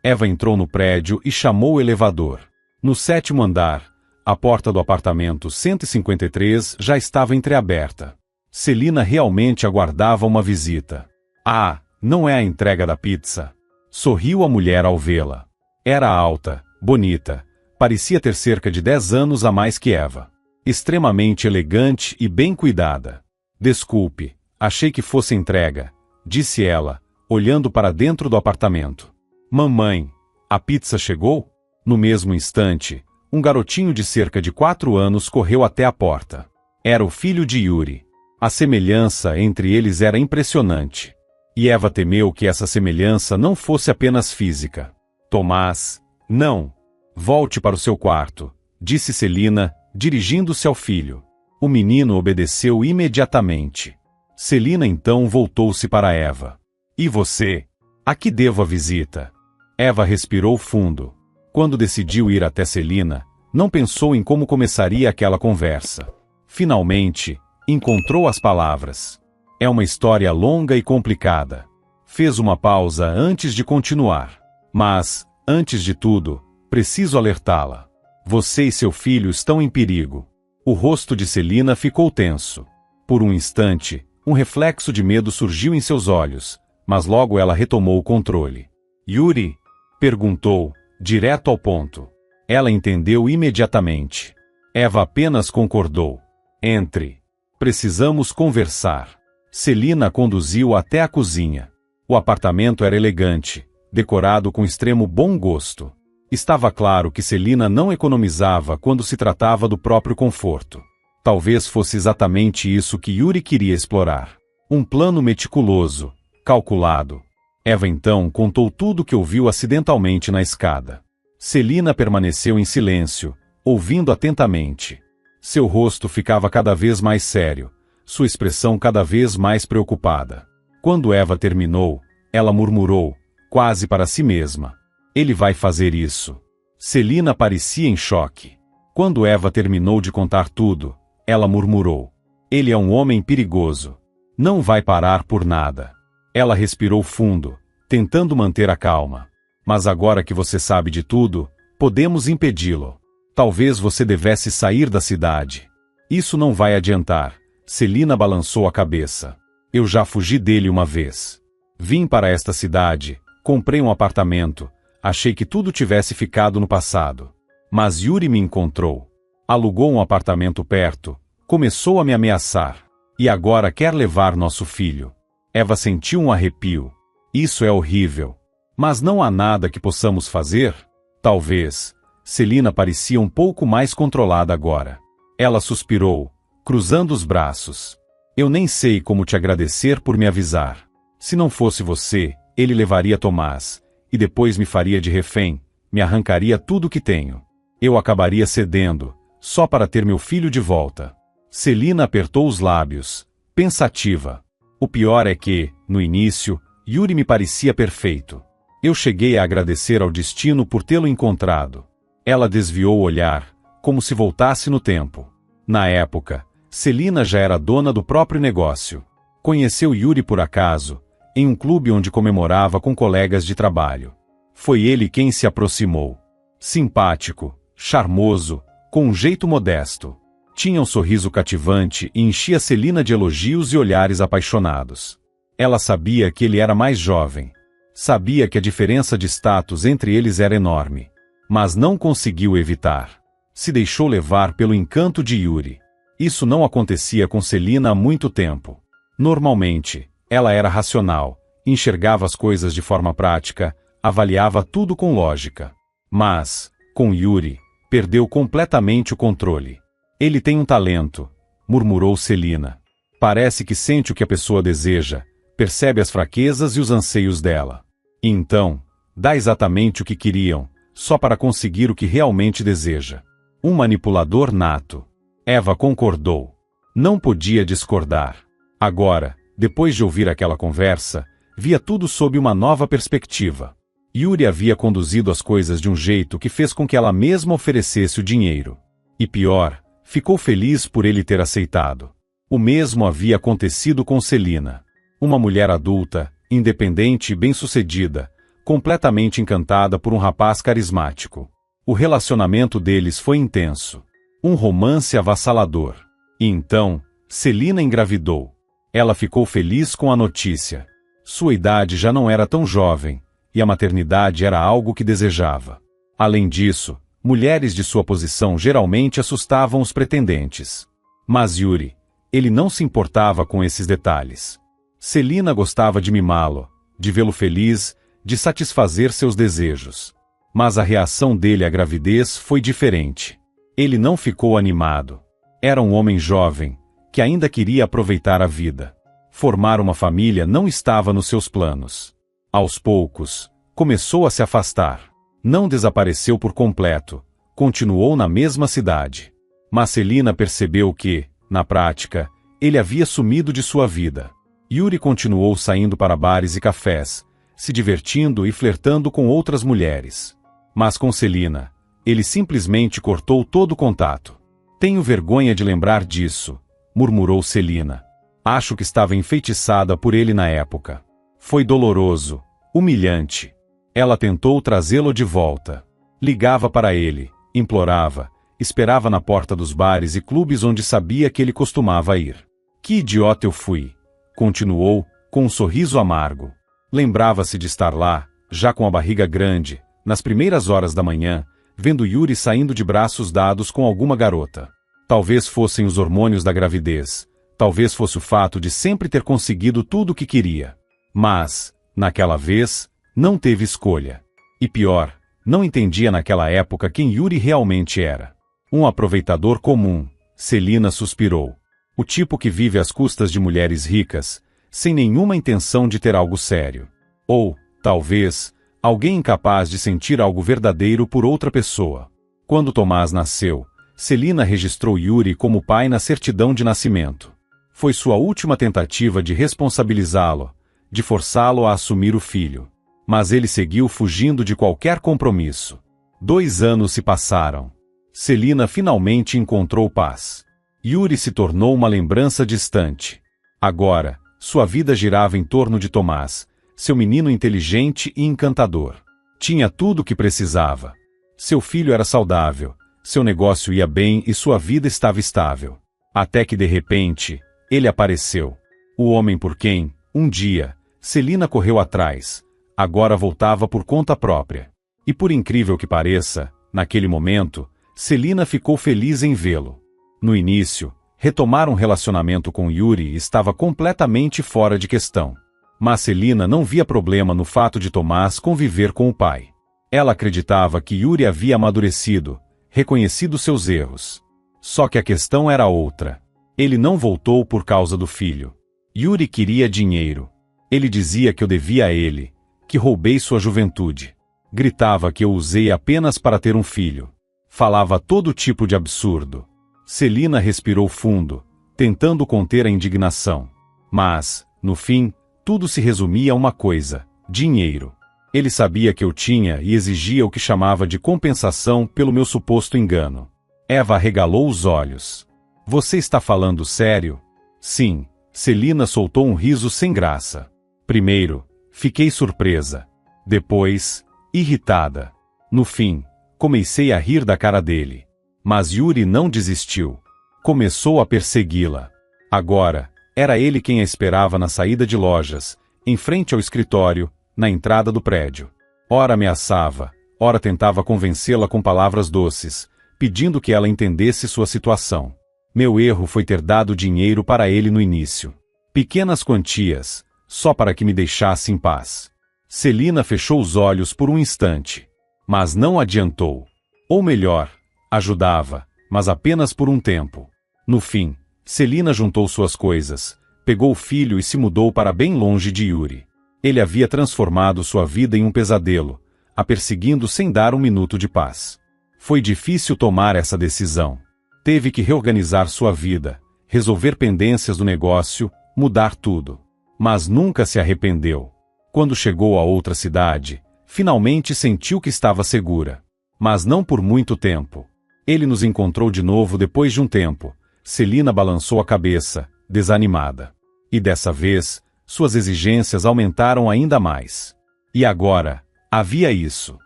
Eva entrou no prédio e chamou o elevador. No 7º andar, a porta do apartamento 153 já estava entreaberta. Celina realmente aguardava uma visita. Ah, não é a entrega da pizza. Sorriu a mulher ao vê-la. Era alta, bonita, parecia ter cerca de 10 anos a mais que Eva. Extremamente elegante e bem cuidada. Desculpe, achei que fosse entrega, disse ela, olhando para dentro do apartamento. Mamãe, a pizza chegou? No mesmo instante, um garotinho de cerca de 4 anos correu até a porta. Era o filho de Yuri. A semelhança entre eles era impressionante. E Eva temeu que essa semelhança não fosse apenas física. Tomás, não. Volte para o seu quarto, disse Celina, dirigindo-se ao filho. O menino obedeceu imediatamente. Celina então voltou-se para Eva. E você? A que devo a visita? Eva respirou fundo. Quando decidiu ir até Celina, não pensou em como começaria aquela conversa. Finalmente, encontrou as palavras. É uma história longa e complicada. Fez uma pausa antes de continuar. Mas, antes de tudo, preciso alertá-la. Você e seu filho estão em perigo. O rosto de Celina ficou tenso. Por um instante, um reflexo de medo surgiu em seus olhos, mas logo ela retomou o controle. Yuri? Perguntou, direto ao ponto. Ela entendeu imediatamente. Eva apenas concordou. Entre. Precisamos conversar. Celina a conduziu até a cozinha. O apartamento era elegante, decorado com extremo bom gosto. Estava claro que Celina não economizava quando se tratava do próprio conforto. Talvez fosse exatamente isso que Yuri queria explorar. Um plano meticuloso, calculado. Eva então contou tudo o que ouviu acidentalmente na escada. Celina permaneceu em silêncio, ouvindo atentamente. Seu rosto ficava cada vez mais sério, sua expressão cada vez mais preocupada. Quando Eva terminou, ela murmurou, quase para si mesma. Ele vai fazer isso. Celina parecia em choque. Quando Eva terminou de contar tudo, ela murmurou. Ele é um homem perigoso. Não vai parar por nada. Ela respirou fundo, tentando manter a calma. Mas agora que você sabe de tudo, podemos impedi-lo. Talvez você devesse sair da cidade. Isso não vai adiantar. Celina balançou a cabeça. Eu já fugi dele uma vez. Vim para esta cidade, comprei um apartamento, achei que tudo tivesse ficado no passado. Mas Yuri me encontrou. Alugou um apartamento perto, começou a me ameaçar. E agora quer levar nosso filho. Eva sentiu um arrepio. Isso é horrível. Mas não há nada que possamos fazer? Talvez. Celina parecia um pouco mais controlada agora. Ela suspirou, cruzando os braços. Eu nem sei como te agradecer por me avisar. Se não fosse você, ele levaria Tomás, e depois me faria de refém, me arrancaria tudo que tenho. Eu acabaria cedendo, só para ter meu filho de volta. Celina apertou os lábios, pensativa. O pior é que, no início, Yuri me parecia perfeito. Eu cheguei a agradecer ao destino por tê-lo encontrado. Ela desviou o olhar, como se voltasse no tempo. Na época, Celina já era dona do próprio negócio. Conheceu Yuri por acaso, em um clube onde comemorava com colegas de trabalho. Foi ele quem se aproximou. Simpático, charmoso, com um jeito modesto. Tinha um sorriso cativante e enchia Celina de elogios e olhares apaixonados. Ela sabia que ele era mais jovem. Sabia que a diferença de status entre eles era enorme. Mas não conseguiu evitar. Se deixou levar pelo encanto de Yuri. Isso não acontecia com Celina há muito tempo. Normalmente, ela era racional, enxergava as coisas de forma prática, avaliava tudo com lógica. Mas, com Yuri, perdeu completamente o controle. Ele tem um talento, murmurou Celina. Parece que sente o que a pessoa deseja, percebe as fraquezas e os anseios dela. E então, dá exatamente o que queriam, só para conseguir o que realmente deseja. Um manipulador nato. Eva concordou. Não podia discordar. Agora, depois de ouvir aquela conversa, via tudo sob uma nova perspectiva. Yuri havia conduzido as coisas de um jeito que fez com que ela mesma oferecesse o dinheiro. E pior, ficou feliz por ele ter aceitado. O mesmo havia acontecido com Celina. Uma mulher adulta, independente e bem-sucedida, completamente encantada por um rapaz carismático. O relacionamento deles foi intenso. Um romance avassalador. E então, Celina engravidou. Ela ficou feliz com a notícia. Sua idade já não era tão jovem, e a maternidade era algo que desejava. Além disso, mulheres de sua posição geralmente assustavam os pretendentes. Mas Yuri, ele não se importava com esses detalhes. Celina gostava de mimá-lo, de vê-lo feliz, de satisfazer seus desejos. Mas a reação dele à gravidez foi diferente. Ele não ficou animado. Era um homem jovem, que ainda queria aproveitar a vida. Formar uma família não estava nos seus planos. Aos poucos, começou a se afastar. Não desapareceu por completo, continuou na mesma cidade. Mas Celina percebeu que, na prática, ele havia sumido de sua vida. Yuri continuou saindo para bares e cafés, se divertindo e flertando com outras mulheres. Mas com Celina, ele simplesmente cortou todo o contato. Tenho vergonha de lembrar disso, murmurou Celina. Acho que estava enfeitiçada por ele na época. Foi doloroso, humilhante. Ela tentou trazê-lo de volta. Ligava para ele, implorava, esperava na porta dos bares e clubes onde sabia que ele costumava ir. Que idiota eu fui, continuou, com um sorriso amargo. Lembrava-se de estar lá, já com a barriga grande, nas primeiras horas da manhã, vendo Yuri saindo de braços dados com alguma garota. Talvez fossem os hormônios da gravidez, talvez fosse o fato de sempre ter conseguido tudo o que queria. Mas, naquela vez, não teve escolha. E pior, não entendia naquela época quem Yuri realmente era. Um aproveitador comum, Celina suspirou. O tipo que vive às custas de mulheres ricas, sem nenhuma intenção de ter algo sério. Ou, talvez, alguém incapaz de sentir algo verdadeiro por outra pessoa. Quando Tomás nasceu, Celina registrou Yuri como pai na certidão de nascimento. Foi sua última tentativa de responsabilizá-lo, de forçá-lo a assumir o filho. Mas ele seguiu fugindo de qualquer compromisso. 2 anos se passaram. Celina finalmente encontrou paz. Yuri se tornou uma lembrança distante. Agora, sua vida girava em torno de Tomás, seu menino inteligente e encantador. Tinha tudo o que precisava. Seu filho era saudável, seu negócio ia bem e sua vida estava estável. Até que de repente, ele apareceu. O homem por quem, um dia, Celina correu atrás, agora voltava por conta própria. E por incrível que pareça, naquele momento, Celina ficou feliz em vê-lo. No início, retomar um relacionamento com Yuri estava completamente fora de questão. Mas Celina não via problema no fato de Tomás conviver com o pai. Ela acreditava que Yuri havia amadurecido, reconhecido seus erros. Só que a questão era outra. Ele não voltou por causa do filho. Yuri queria dinheiro. Ele dizia que eu devia a ele, que roubei sua juventude. Gritava que eu usei apenas para ter um filho. Falava todo tipo de absurdo. Celina respirou fundo, tentando conter a indignação. Mas, no fim, tudo se resumia a uma coisa: dinheiro. Ele sabia que eu tinha e exigia o que chamava de compensação pelo meu suposto engano. Eva arregalou os olhos. Você está falando sério? Sim. Celina soltou um riso sem graça. Primeiro, fiquei surpresa. Depois, irritada. No fim, comecei a rir da cara dele. Mas Yuri não desistiu. Começou a persegui-la. Agora, era ele quem a esperava na saída de lojas, em frente ao escritório, na entrada do prédio. Ora ameaçava, ora tentava convencê-la com palavras doces, pedindo que ela entendesse sua situação. Meu erro foi ter dado dinheiro para ele no início. Pequenas quantias, só para que me deixasse em paz. Celina fechou os olhos por um instante. Mas não adiantou. Ou melhor, ajudava, mas apenas por um tempo. No fim, Celina juntou suas coisas, pegou o filho e se mudou para bem longe de Yuri. Ele havia transformado sua vida em um pesadelo, a perseguindo sem dar um minuto de paz. Foi difícil tomar essa decisão. Teve que reorganizar sua vida, resolver pendências do negócio, mudar tudo. Mas nunca se arrependeu. Quando chegou a outra cidade, finalmente sentiu que estava segura. Mas não por muito tempo. Ele nos encontrou de novo depois de um tempo. Celina balançou a cabeça, desanimada. E dessa vez, suas exigências aumentaram ainda mais. E agora, havia isso.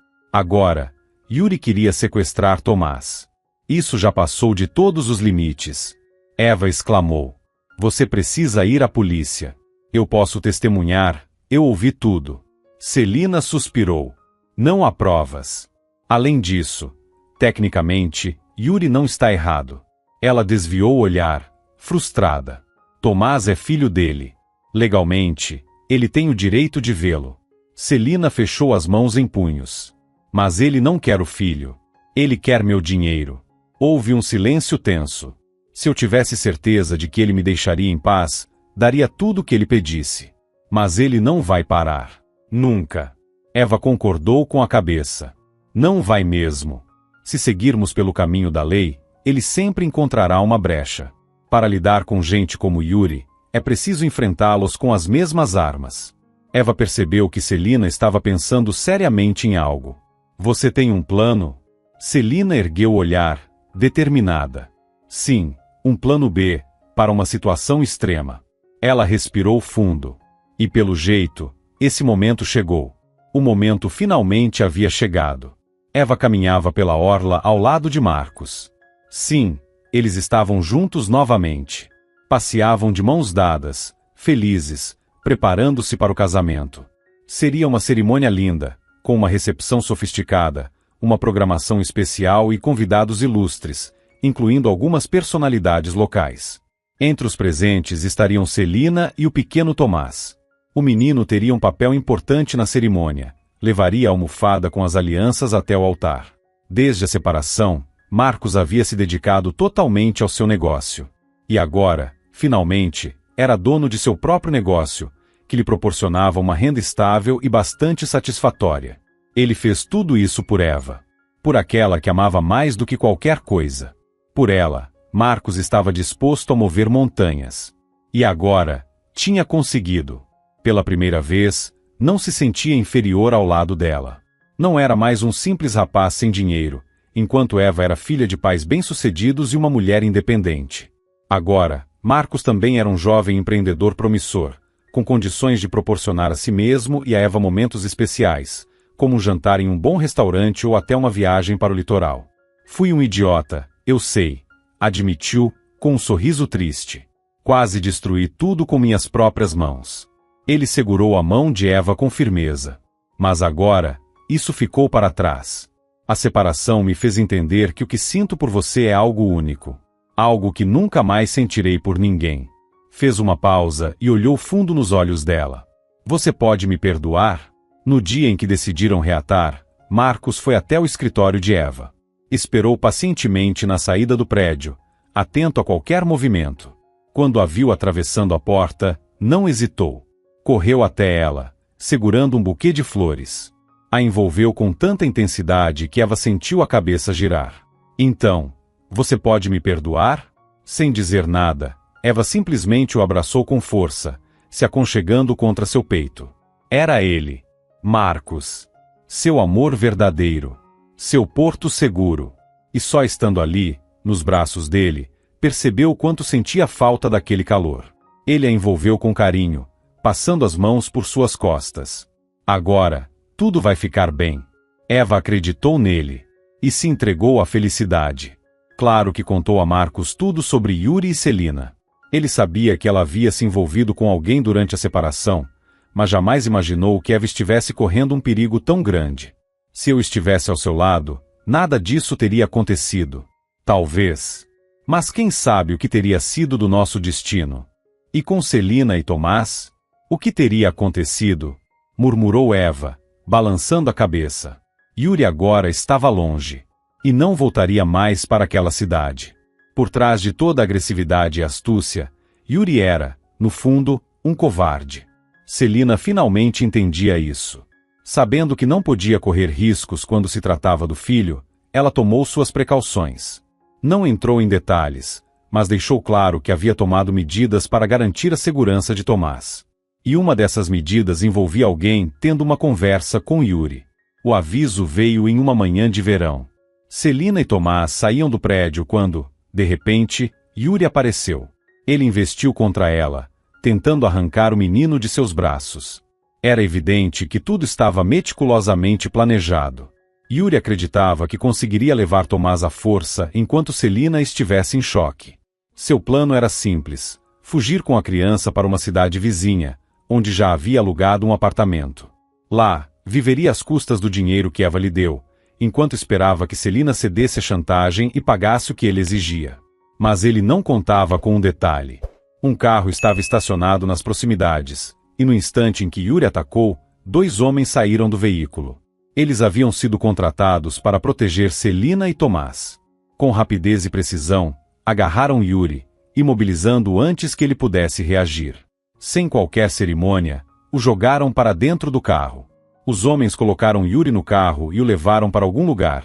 Agora, Yuri queria sequestrar Tomás. Isso já passou de todos os limites. Eva exclamou. Você precisa ir à polícia. Eu posso testemunhar, eu ouvi tudo. Celina suspirou. Não há provas. Além disso, tecnicamente, Yuri não está errado. Ela desviou o olhar, frustrada. Tomás é filho dele. Legalmente, ele tem o direito de vê-lo. Celina fechou as mãos em punhos. Mas ele não quer o filho. Ele quer meu dinheiro. Houve um silêncio tenso. Se eu tivesse certeza de que ele me deixaria em paz, daria tudo o que ele pedisse. Mas ele não vai parar. Nunca. Eva concordou com a cabeça. Não vai mesmo. Se seguirmos pelo caminho da lei, ele sempre encontrará uma brecha. Para lidar com gente como Yuri, é preciso enfrentá-los com as mesmas armas. Eva percebeu que Celina estava pensando seriamente em algo. Você tem um plano? Celina ergueu o olhar, determinada. Sim, um plano B, para uma situação extrema. Ela respirou fundo. E pelo jeito, esse momento chegou. O momento finalmente havia chegado. Eva caminhava pela orla ao lado de Marcos. Sim, eles estavam juntos novamente. Passeavam de mãos dadas, felizes, preparando-se para o casamento. Seria uma cerimônia linda, com uma recepção sofisticada, uma programação especial e convidados ilustres, incluindo algumas personalidades locais. Entre os presentes estariam Celina e o pequeno Tomás. O menino teria um papel importante na cerimônia, levaria a almofada com as alianças até o altar. Desde a separação, Marcos havia se dedicado totalmente ao seu negócio. E agora, finalmente, era dono de seu próprio negócio, que lhe proporcionava uma renda estável e bastante satisfatória. Ele fez tudo isso por Eva. Por aquela que amava mais do que qualquer coisa. Por ela, Marcos estava disposto a mover montanhas. E agora, tinha conseguido. Pela primeira vez, não se sentia inferior ao lado dela. Não era mais um simples rapaz sem dinheiro, enquanto Eva era filha de pais bem-sucedidos e uma mulher independente. Agora, Marcos também era um jovem empreendedor promissor, com condições de proporcionar a si mesmo e a Eva momentos especiais, como um jantar em um bom restaurante ou até uma viagem para o litoral. Fui um idiota, eu sei, admitiu, com um sorriso triste. Quase destruí tudo com minhas próprias mãos. Ele segurou a mão de Eva com firmeza. Mas agora, isso ficou para trás. A separação me fez entender que o que sinto por você é algo único. Algo que nunca mais sentirei por ninguém. Fez uma pausa e olhou fundo nos olhos dela. Você pode me perdoar? No dia em que decidiram reatar, Marcos foi até o escritório de Eva. Esperou pacientemente na saída do prédio, atento a qualquer movimento. Quando a viu atravessando a porta, não hesitou. Correu até ela, segurando um buquê de flores. A envolveu com tanta intensidade que Eva sentiu a cabeça girar. Então, você pode me perdoar? Sem dizer nada, Eva simplesmente o abraçou com força, se aconchegando contra seu peito. Era ele. Marcos. Seu amor verdadeiro. Seu porto seguro. E só estando ali, nos braços dele, percebeu o quanto sentia falta daquele calor. Ele a envolveu com carinho, passando as mãos por suas costas. Agora, tudo vai ficar bem. Eva acreditou nele. E se entregou à felicidade. Claro que contou a Marcos tudo sobre Yuri e Celina. Ele sabia que ela havia se envolvido com alguém durante a separação, mas jamais imaginou que Eva estivesse correndo um perigo tão grande. Se eu estivesse ao seu lado, nada disso teria acontecido. Talvez. Mas quem sabe o que teria sido do nosso destino? E com Celina e Tomás? O que teria acontecido? Murmurou Eva, balançando a cabeça. Yuri agora estava longe. E não voltaria mais para aquela cidade. Por trás de toda a agressividade e astúcia, Yuri era, no fundo, um covarde. Celina finalmente entendia isso. Sabendo que não podia correr riscos quando se tratava do filho, ela tomou suas precauções. Não entrou em detalhes, mas deixou claro que havia tomado medidas para garantir a segurança de Tomás. E uma dessas medidas envolvia alguém tendo uma conversa com Yuri. O aviso veio em uma manhã de verão. Celina e Tomás saíam do prédio quando, de repente, Yuri apareceu. Ele investiu contra ela, tentando arrancar o menino de seus braços. Era evidente que tudo estava meticulosamente planejado. Yuri acreditava que conseguiria levar Tomás à força enquanto Celina estivesse em choque. Seu plano era simples: fugir com a criança para uma cidade vizinha, onde já havia alugado um apartamento. Lá, viveria às custas do dinheiro que Eva lhe deu, enquanto esperava que Celina cedesse à chantagem e pagasse o que ele exigia. Mas ele não contava com um detalhe. Um carro estava estacionado nas proximidades, e no instante em que Yuri atacou, 2 homens saíram do veículo. Eles haviam sido contratados para proteger Celina e Tomás. Com rapidez e precisão, agarraram Yuri, imobilizando-o antes que ele pudesse reagir. Sem qualquer cerimônia, o jogaram para dentro do carro. Os homens colocaram Yuri no carro e o levaram para algum lugar,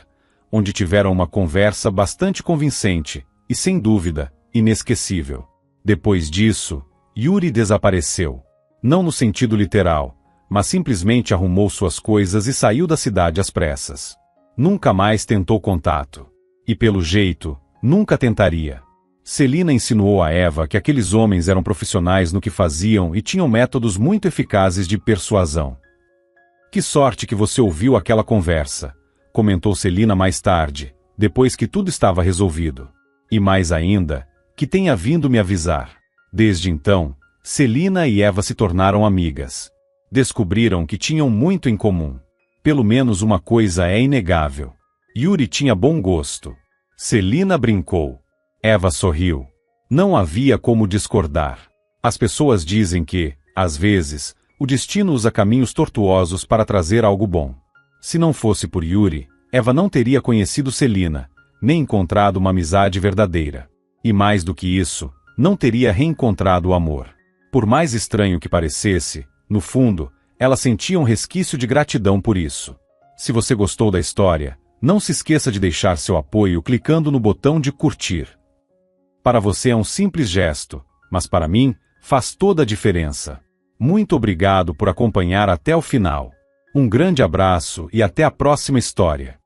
onde tiveram uma conversa bastante convincente e, sem dúvida, inesquecível. Depois disso, Yuri desapareceu. Não no sentido literal, mas simplesmente arrumou suas coisas e saiu da cidade às pressas. Nunca mais tentou contato. E pelo jeito, nunca tentaria. Celina insinuou a Eva que aqueles homens eram profissionais no que faziam e tinham métodos muito eficazes de persuasão. Que sorte que você ouviu aquela conversa, comentou Celina mais tarde, depois que tudo estava resolvido. E mais ainda, que tenha vindo me avisar. Desde então, Celina e Eva se tornaram amigas. Descobriram que tinham muito em comum. Pelo menos uma coisa é inegável. Yuri tinha bom gosto. Celina brincou. Eva sorriu. Não havia como discordar. As pessoas dizem que, às vezes, o destino usa caminhos tortuosos para trazer algo bom. Se não fosse por Yuri, Eva não teria conhecido Celina, nem encontrado uma amizade verdadeira. E mais do que isso, não teria reencontrado o amor. Por mais estranho que parecesse, no fundo, ela sentia um resquício de gratidão por isso. Se você gostou da história, não se esqueça de deixar seu apoio clicando no botão de curtir. Para você é um simples gesto, mas para mim, faz toda a diferença. Muito obrigado por acompanhar até o final. Um grande abraço e até a próxima história.